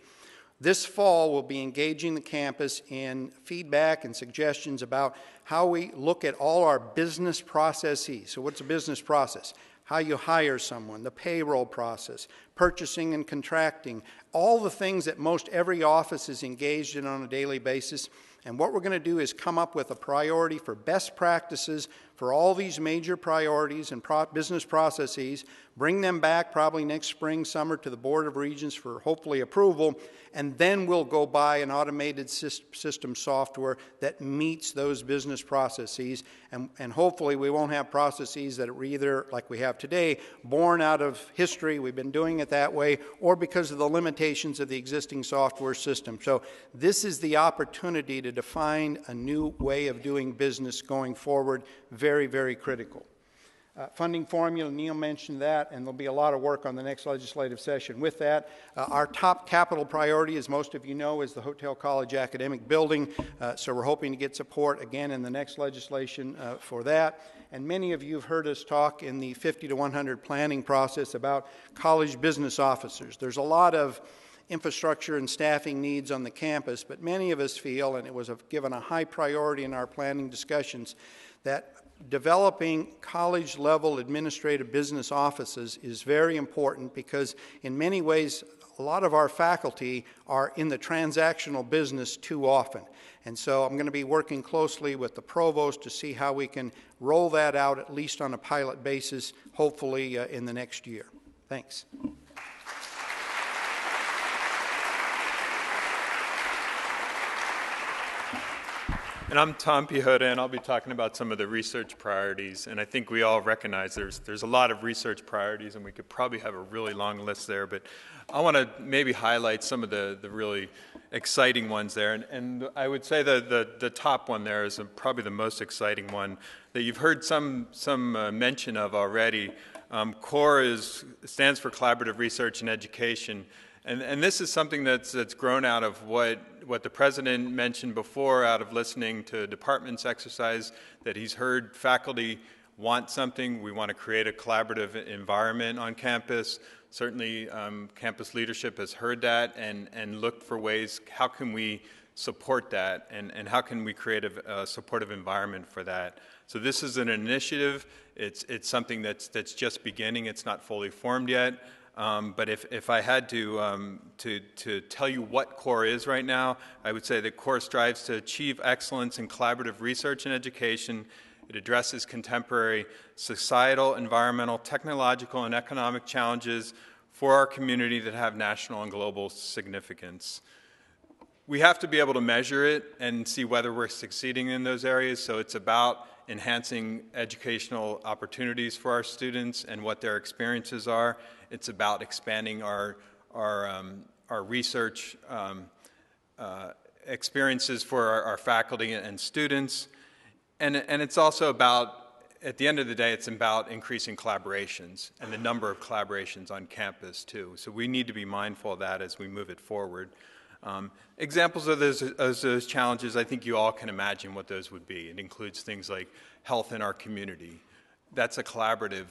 This fall, we'll be engaging the campus in feedback and suggestions about how we look at all our business processes. So what's a business process? How you hire someone, the payroll process, purchasing and contracting, all the things that most every office is engaged in on a daily basis. And what we're going to do is come up with a priority for best practices for all these major priorities and business processes, bring them back probably next spring, summer to the Board of Regents for hopefully approval, and then we'll go buy an automated system software that meets those business processes, and hopefully we won't have processes that are either, like we have today, born out of history, we've been doing it that way, or because of the limitations of the existing software system. So this is the opportunity to define a new way of doing business going forward. Very, very critical. Funding formula, Neil mentioned that, and there'll be a lot of work on the next legislative session with that. Our top capital priority, as most of you know, is the Hotel College Academic Building, so we're hoping to get support again in the next legislation for that. And many of you have heard us talk in the 50 to 100 planning process about college business officers. There's a lot of infrastructure and staffing needs on the campus, but many of us feel, and it was given a high priority in our planning discussions, that developing college-level administrative business offices is very important because in many ways a lot of our faculty are in the transactional business too often. And so I'm going to be working closely with the provost to see how we can roll that out at least on a pilot basis, hopefully in the next year. Thanks. And I'm Tom Pihota, and I'll be talking about some of the research priorities. And I think we all recognize there's a lot of research priorities, and we could probably have a really long list there. But I want to maybe highlight some of the really exciting ones there. And I would say the top one there is probably the most exciting one that you've heard some mention of already. CORE stands for Collaborative Research and Education. And this is something that's grown out of what the President mentioned before, out of listening to departments exercise, that he's heard faculty want something. We want to create a collaborative environment on campus. Certainly, campus leadership has heard that and looked for ways, how can we support that, and how can we create a supportive environment for that. So this is an initiative. It's something that's just beginning. It's not fully formed yet. But if I had to tell you what CORE is right now, I would say that CORE strives to achieve excellence in collaborative research and education. It addresses contemporary societal, environmental, technological, and economic challenges for our community that have national and global significance. We have to be able to measure it and see whether we're succeeding in those areas, so it's about enhancing educational opportunities for our students and what their experiences are. It's about expanding our research experiences for our faculty and students. And it's also about, at the end of the day, it's about increasing collaborations and the number of collaborations on campus too. So we need to be mindful of that as we move it forward. Examples of those challenges, I think you all can imagine what those would be. It includes things like health in our community. That's a collaborative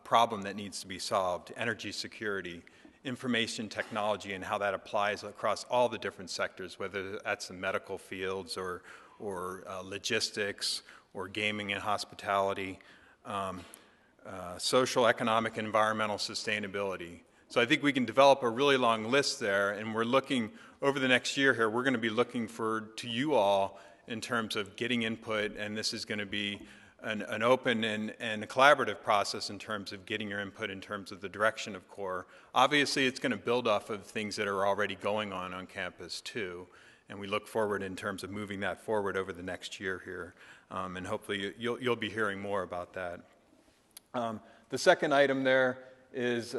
problem that needs to be solved. Energy security, information technology, and how that applies across all the different sectors, whether that's the medical fields or logistics or gaming and hospitality, social, economic, and environmental sustainability. So I think we can develop a really long list there, and we're looking, over the next year here, we're going to be looking to you all in terms of getting input, and this is going to be an open and a collaborative process in terms of getting your input in terms of the direction of CORE. Obviously, it's going to build off of things that are already going on campus too, and we look forward in terms of moving that forward over the next year here, and hopefully you'll be hearing more about that. The second item there is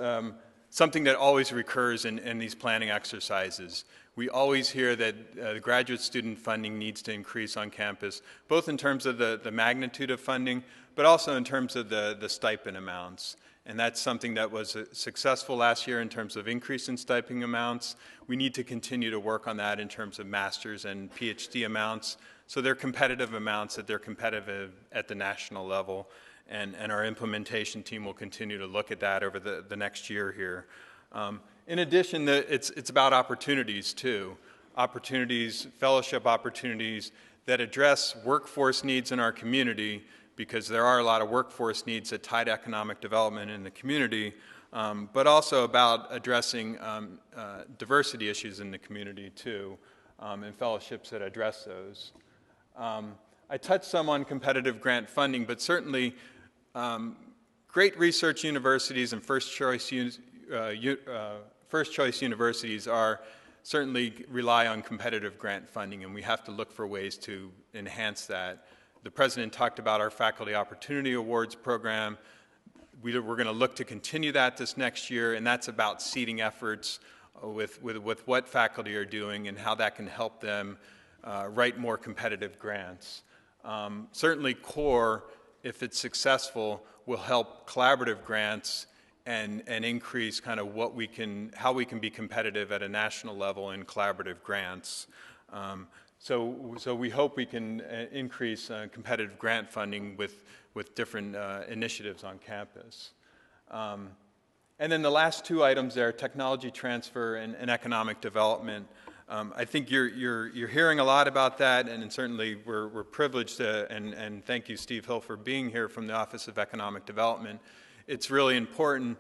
something that always recurs in these planning exercises. We always hear that graduate student funding needs to increase on campus, both in terms of the magnitude of funding, but also in terms of the stipend amounts. And that's something that was successful last year in terms of increase in stipend amounts. We need to continue to work on that in terms of master's and PhD amounts. So they're competitive amounts, that they're competitive at the national level. And our implementation team will continue to look at that over the next year here. In addition, it's about opportunities too. Opportunities, fellowship opportunities that address workforce needs in our community, because there are a lot of workforce needs that tie to economic development in the community, but also about addressing diversity issues in the community too, and fellowships that address those. I touched some on competitive grant funding, but certainly great research universities and first choice universities certainly rely on competitive grant funding, and we have to look for ways to enhance that. The President talked about our Faculty Opportunity Awards program. We're going to look to continue that this next year, and that's about seeding efforts with what faculty are doing and how that can help them write more competitive grants. Certainly CORE, if it's successful, will help collaborative grants and increase kind of how we can be competitive at a national level in collaborative grants. So we hope we can increase competitive grant funding with different initiatives on campus. And then the last two items there, technology transfer and economic development. I think you're hearing a lot about that, and certainly we're privileged to, and thank you, Steve Hill, for being here from the Office of Economic Development. It's really important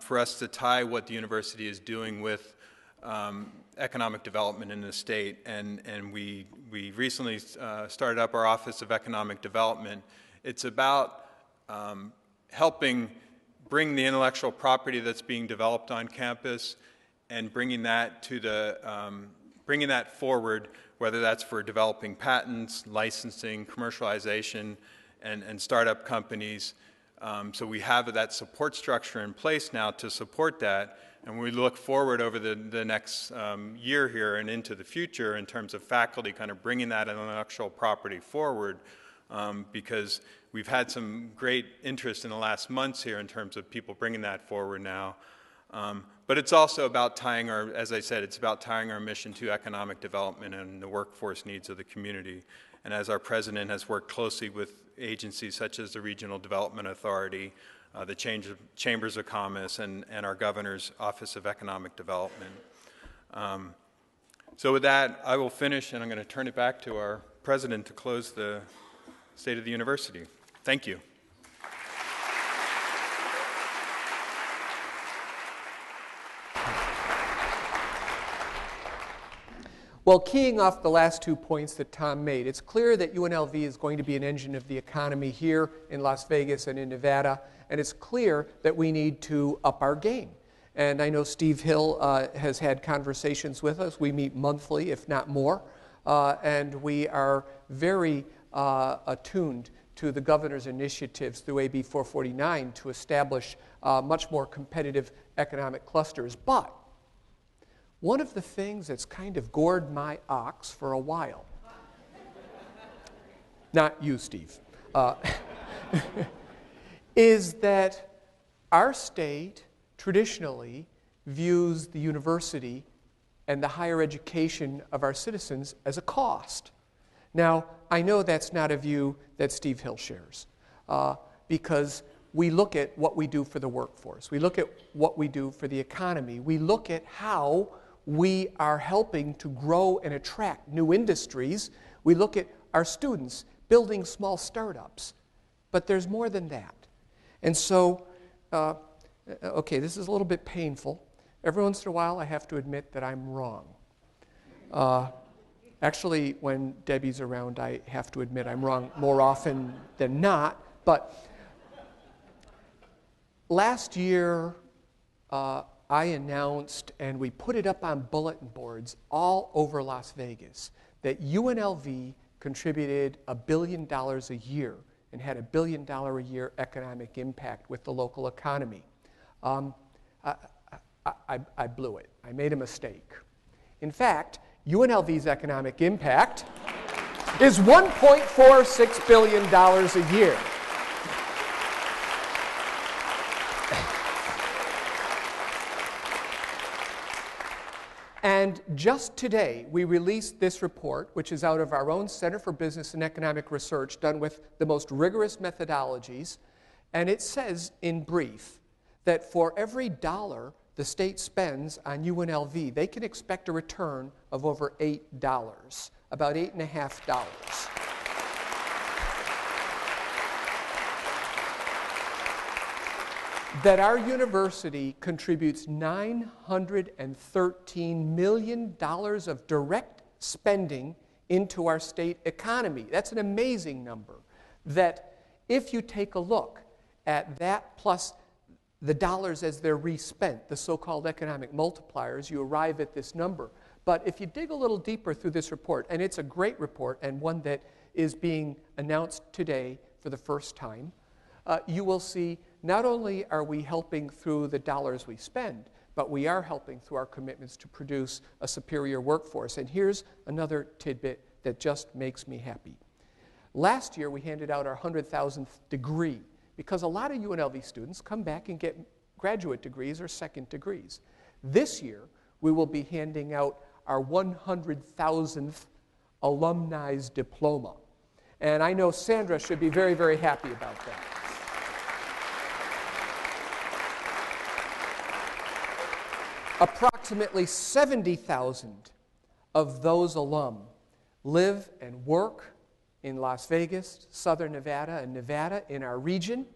for us to tie what the university is doing with economic development in the state, and we recently started up our Office of Economic Development. It's about helping bring the intellectual property that's being developed on campus and bringing that forward, whether that's for developing patents, licensing, commercialization, and startup companies. So we have that support structure in place now to support that, and we look forward over the next year here and into the future in terms of faculty kind of bringing that intellectual property forward, because we've had some great interest in the last months here in terms of people bringing that forward now. But it's also about tying as I said, it's about tying our mission to economic development and the workforce needs of the community. And as our president has worked closely with agencies such as the Regional Development Authority, the Chambers of Commerce, and our Governor's Office of Economic Development. So with that, I will finish, and I'm going to turn it back to our president to close the State of the University. Thank you. Well, keying off the last 2 points that Tom made, it's clear that UNLV is going to be an engine of the economy here in Las Vegas and in Nevada, and it's clear that we need to up our game. And I know Steve Hill has had conversations with us. We meet monthly, if not more, and we are very attuned to the governor's initiatives through AB 449 to establish much more competitive economic clusters. But one of the things that's kind of gored my ox for a while, not you, Steve, is that our state traditionally views the university and the higher education of our citizens as a cost. Now, I know that's not a view that Steve Hill shares, because we look at what we do for the workforce. We look at what we do for the economy. We look at how we are helping to grow and attract new industries. We look at our students building small startups. But there's more than that. And so, okay, this is a little bit painful. Every once in a while, I have to admit that I'm wrong. Actually, when Debbie's around, I have to admit I'm wrong more often than not. But last year, I announced, and we put it up on bulletin boards all over Las Vegas, that UNLV contributed $1 billion a year and had $1 billion a year economic impact with the local economy. I blew it. I made a mistake. In fact, UNLV's economic impact is $1.46 billion a year. And just today, we released this report, which is out of our own Center for Business and Economic Research, done with the most rigorous methodologies. And it says, in brief, that for every dollar the state spends on UNLV, they can expect a return of over $8, about $8.50. That our university contributes $913 million of direct spending into our state economy. That's an amazing number. That if you take a look at that plus the dollars as they're respent, the so-called economic multipliers, you arrive at this number. But if you dig a little deeper through this report, and it's a great report and one that is being announced today for the first time, you will see not only are we helping through the dollars we spend, but we are helping through our commitments to produce a superior workforce. And here's another tidbit that just makes me happy. Last year, we handed out our 100,000th degree because a lot of UNLV students come back and get graduate degrees or second degrees. This year, we will be handing out our 100,000th alumni's diploma. And I know Sandra should be very, very happy about that. Approximately 70,000 of those alum live and work in Las Vegas, Southern Nevada, and Nevada in our region,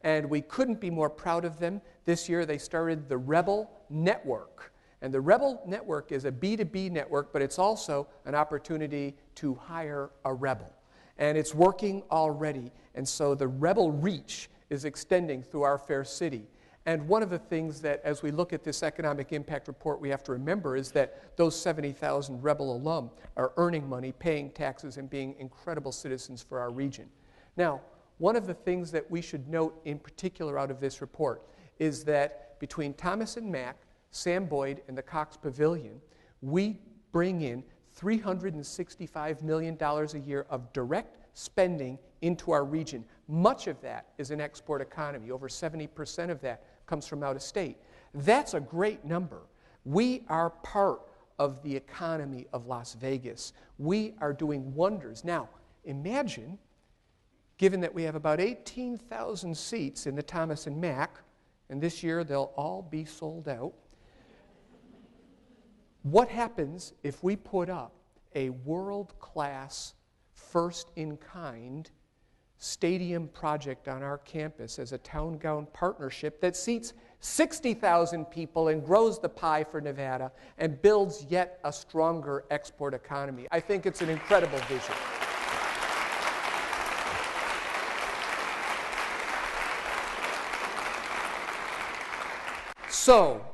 and we couldn't be more proud of them. This year they started the Rebel Network. And the Rebel Network is a B2B network, but it's also an opportunity to hire a rebel. And it's working already, and so the Rebel reach is extending through our fair city. And one of the things that, as we look at this economic impact report, we have to remember is that those 70,000 Rebel alum are earning money, paying taxes, and being incredible citizens for our region. Now, one of the things that we should note in particular out of this report is that between Thomas and Mack, Sam Boyd, and the Cox Pavilion, we bring in $365 million a year of direct spending into our region. Much of that is an export economy. Over 70% of that comes from out of state. That's a great number. We are part of the economy of Las Vegas. We are doing wonders. Now, imagine, given that we have about 18,000 seats in the Thomas and Mack, and this year they'll all be sold out, what happens if we put up a world-class, first-in-kind stadium project on our campus as a town-gown partnership that seats 60,000 people and grows the pie for Nevada and builds yet a stronger export economy? I think it's an incredible vision. So,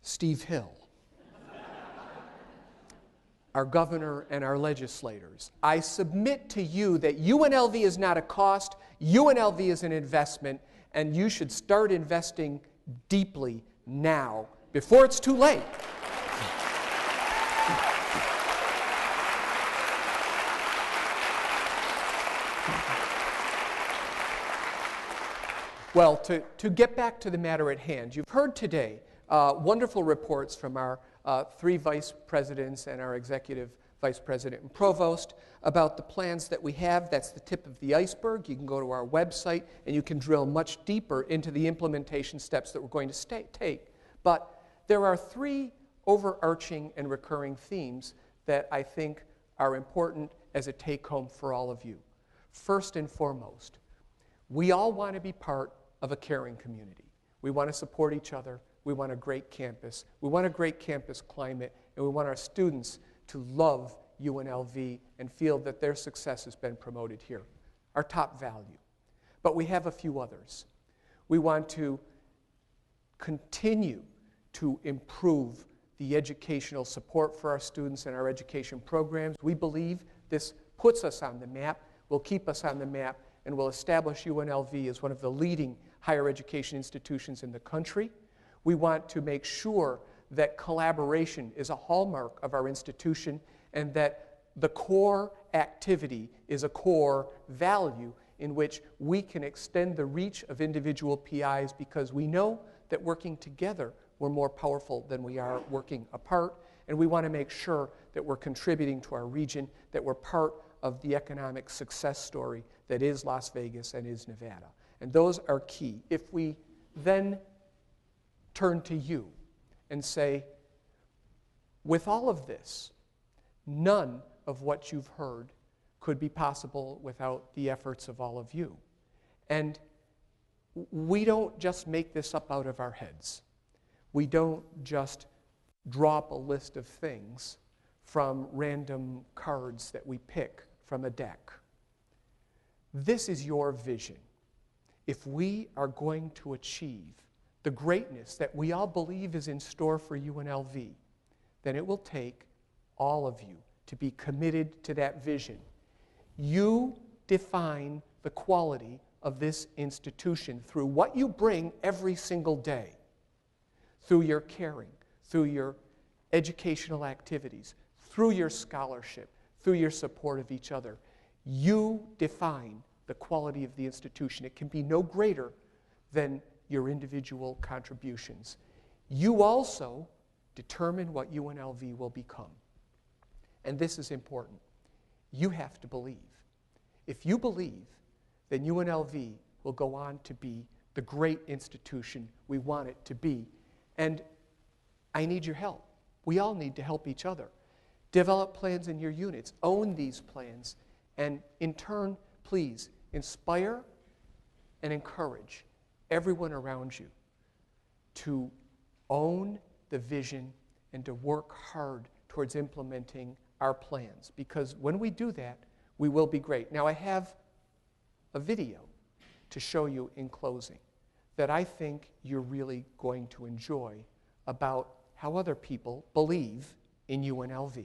Steve Hill, our governor and our legislators, I submit to you that UNLV is not a cost, UNLV is an investment, and you should start investing deeply now, before it's too late. Well, to get back to the matter at hand, you've heard today wonderful reports from our three vice presidents and our executive vice president and provost about the plans that we have. That's the tip of the iceberg. You can go to our website and you can drill much deeper into the implementation steps that we're going to take. But there are three overarching and recurring themes that I think are important as a take-home for all of you. First and foremost, we all want to be part of a caring community. We want to support each other. We want a great campus. We want a great campus climate, and we want our students to love UNLV and feel that their success has been promoted here. Our top value. But we have a few others. We want to continue to improve the educational support for our students and our education programs. We believe this puts us on the map, will keep us on the map, and will establish UNLV as one of the leading higher education institutions in the country. We want to make sure that collaboration is a hallmark of our institution and that the core activity is a core value in which we can extend the reach of individual PIs because we know that working together we're more powerful than we are working apart, and we want to make sure that we're contributing to our region, that we're part of the economic success story that is Las Vegas and is Nevada. And those are key. If we then turn to you and say, with all of this, none of what you've heard could be possible without the efforts of all of you. And we don't just make this up out of our heads. We don't just drop a list of things from random cards that we pick from a deck. This is your vision. If we are going to achieve the greatness that we all believe is in store for UNLV, then it will take all of you to be committed to that vision. You define the quality of this institution through what you bring every single day, through your caring, through your educational activities, through your scholarship, through your support of each other. You define the quality of the institution. It can be no greater than your individual contributions. You also determine what UNLV will become. And this is important. You have to believe. If you believe, then UNLV will go on to be the great institution we want it to be. And I need your help. We all need to help each other. Develop plans in your units. Own these plans. And in turn, please inspire and encourage everyone around you to own the vision and to work hard towards implementing our plans. Because when we do that, we will be great. Now, I have a video to show you in closing that I think you're really going to enjoy about how other people believe in UNLV.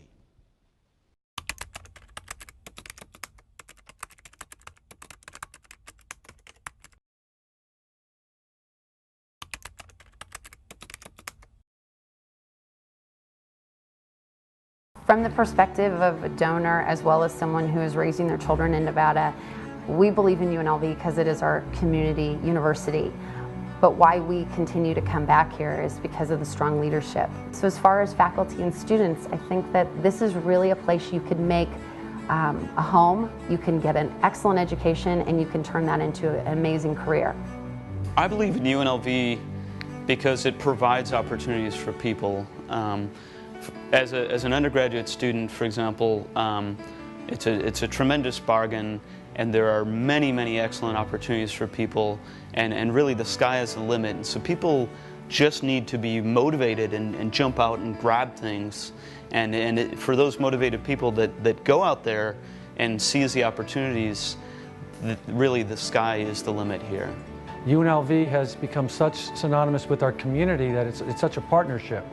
From the perspective of a donor as well as someone who is raising their children in Nevada, we believe in UNLV because it is our community university. But why we continue to come back here is because of the strong leadership. So as far as faculty and students, I think that this is really a place you could make a home, you can get an excellent education, and you can turn that into an amazing career. I believe in UNLV because it provides opportunities for people. As an undergraduate student, for example, it's a tremendous bargain, and there are many, many excellent opportunities for people, and really the sky is the limit. And so people just need to be motivated and jump out and grab things. And for those motivated people that go out there and seize the opportunities, really the sky is the limit here. UNLV has become such synonymous with our community that it's such a partnership.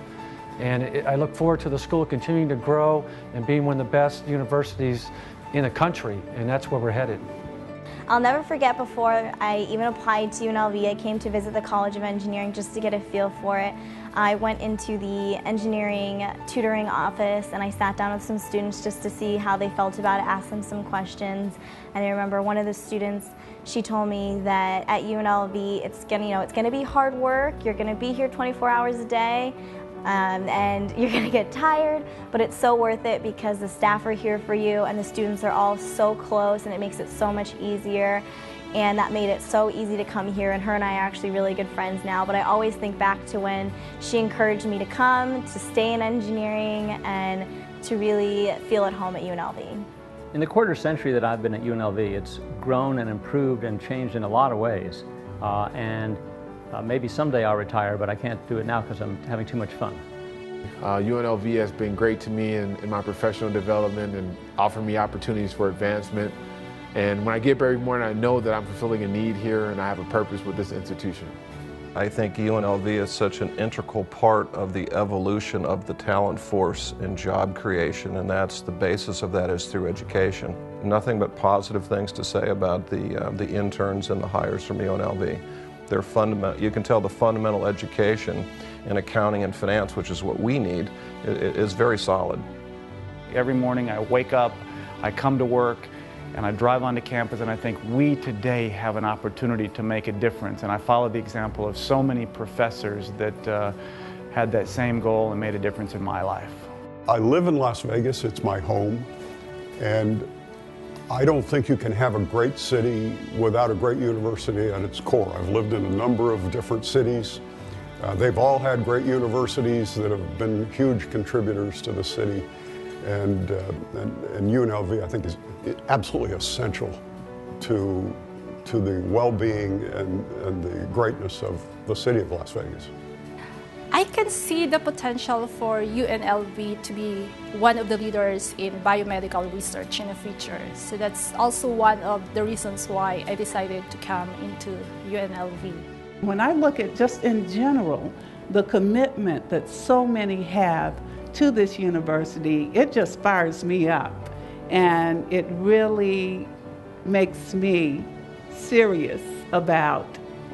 And I look forward to the school continuing to grow and being one of the best universities in the country, and that's where we're headed. I'll never forget, before I even applied to UNLV, I came to visit the College of Engineering just to get a feel for it. I went into the engineering tutoring office and I sat down with some students just to see how they felt about it, asked them some questions. And I remember one of the students, she told me that at UNLV it's gonna be hard work, you're gonna be here 24 hours a day, and you're gonna get tired, but it's so worth it because the staff are here for you and the students are all so close, and it makes it so much easier. And that made it so easy to come here, and her and I are actually really good friends now. But I always think back to when she encouraged me to come, to stay in engineering, and to really feel at home at UNLV. In the quarter century that I've been at UNLV, it's grown and improved and changed in a lot of ways. Maybe someday I'll retire, but I can't do it now because I'm having too much fun. UNLV has been great to me in my professional development and offered me opportunities for advancement. And when I get up every morning, I know that I'm fulfilling a need here and I have a purpose with this institution. I think UNLV is such an integral part of the evolution of the talent force in job creation, and that's the basis of that is through education. Nothing but positive things to say about the interns and the hires from UNLV. They're fundamental. You can tell the fundamental education in accounting and finance, which is what we need, is very solid. Every morning I wake up, I come to work, and I drive onto campus and I think we today have an opportunity to make a difference. And I follow the example of so many professors that had that same goal and made a difference in my life. I live in Las Vegas, it's my home, and I don't think you can have a great city without a great university at its core. I've lived in a number of different cities. They've all had great universities that have been huge contributors to the city. And UNLV, I think, is absolutely essential to the well-being and the greatness of the city of Las Vegas. I can see the potential for UNLV to be one of the leaders in biomedical research in the future. So that's also one of the reasons why I decided to come into UNLV. When I look at just in general, the commitment that so many have to this university, it just fires me up. And it really makes me serious about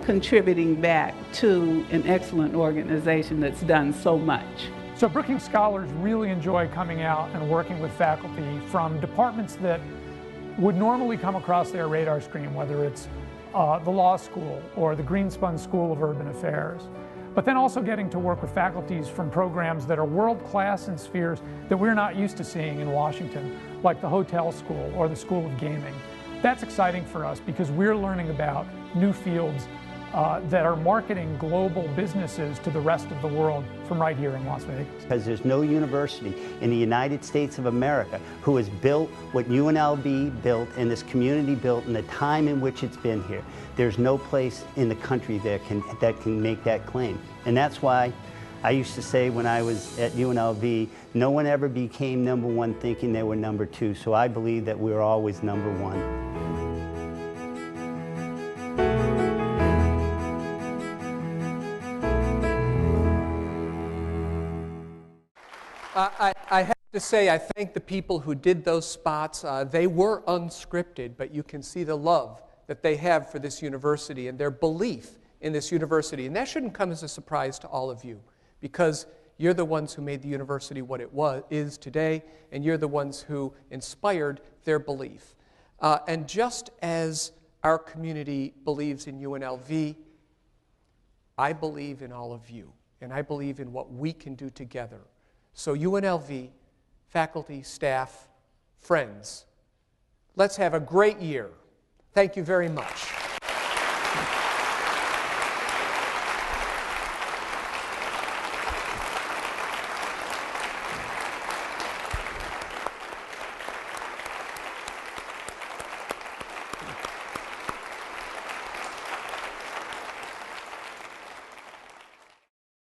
contributing back to an excellent organization that's done so much. So Brookings scholars really enjoy coming out and working with faculty from departments that would normally come across their radar screen, whether it's the law school or the Greenspun School of Urban Affairs. But then also getting to work with faculties from programs that are world-class in spheres that we're not used to seeing in Washington, like the hotel school or the School of Gaming. That's exciting for us because we're learning about new fields that are marketing global businesses to the rest of the world from right here in Las Vegas. Because there's no university in the United States of America who has built what UNLV built and this community built in the time in which it's been here. There's no place in the country that can make that claim. And that's why I used to say when I was at UNLV, no one ever became number one thinking they were number two. So I believe that we're always number one. To say I thank the people who did those spots. They were unscripted, but you can see the love that they have for this university and their belief in this university. And that shouldn't come as a surprise to all of you, because you're the ones who made the university what it is today, and you're the ones who inspired their belief. And just as our community believes in UNLV, I believe in all of you, and I believe in what we can do together. So UNLV, faculty, staff, friends, let's have a great year. Thank you very much.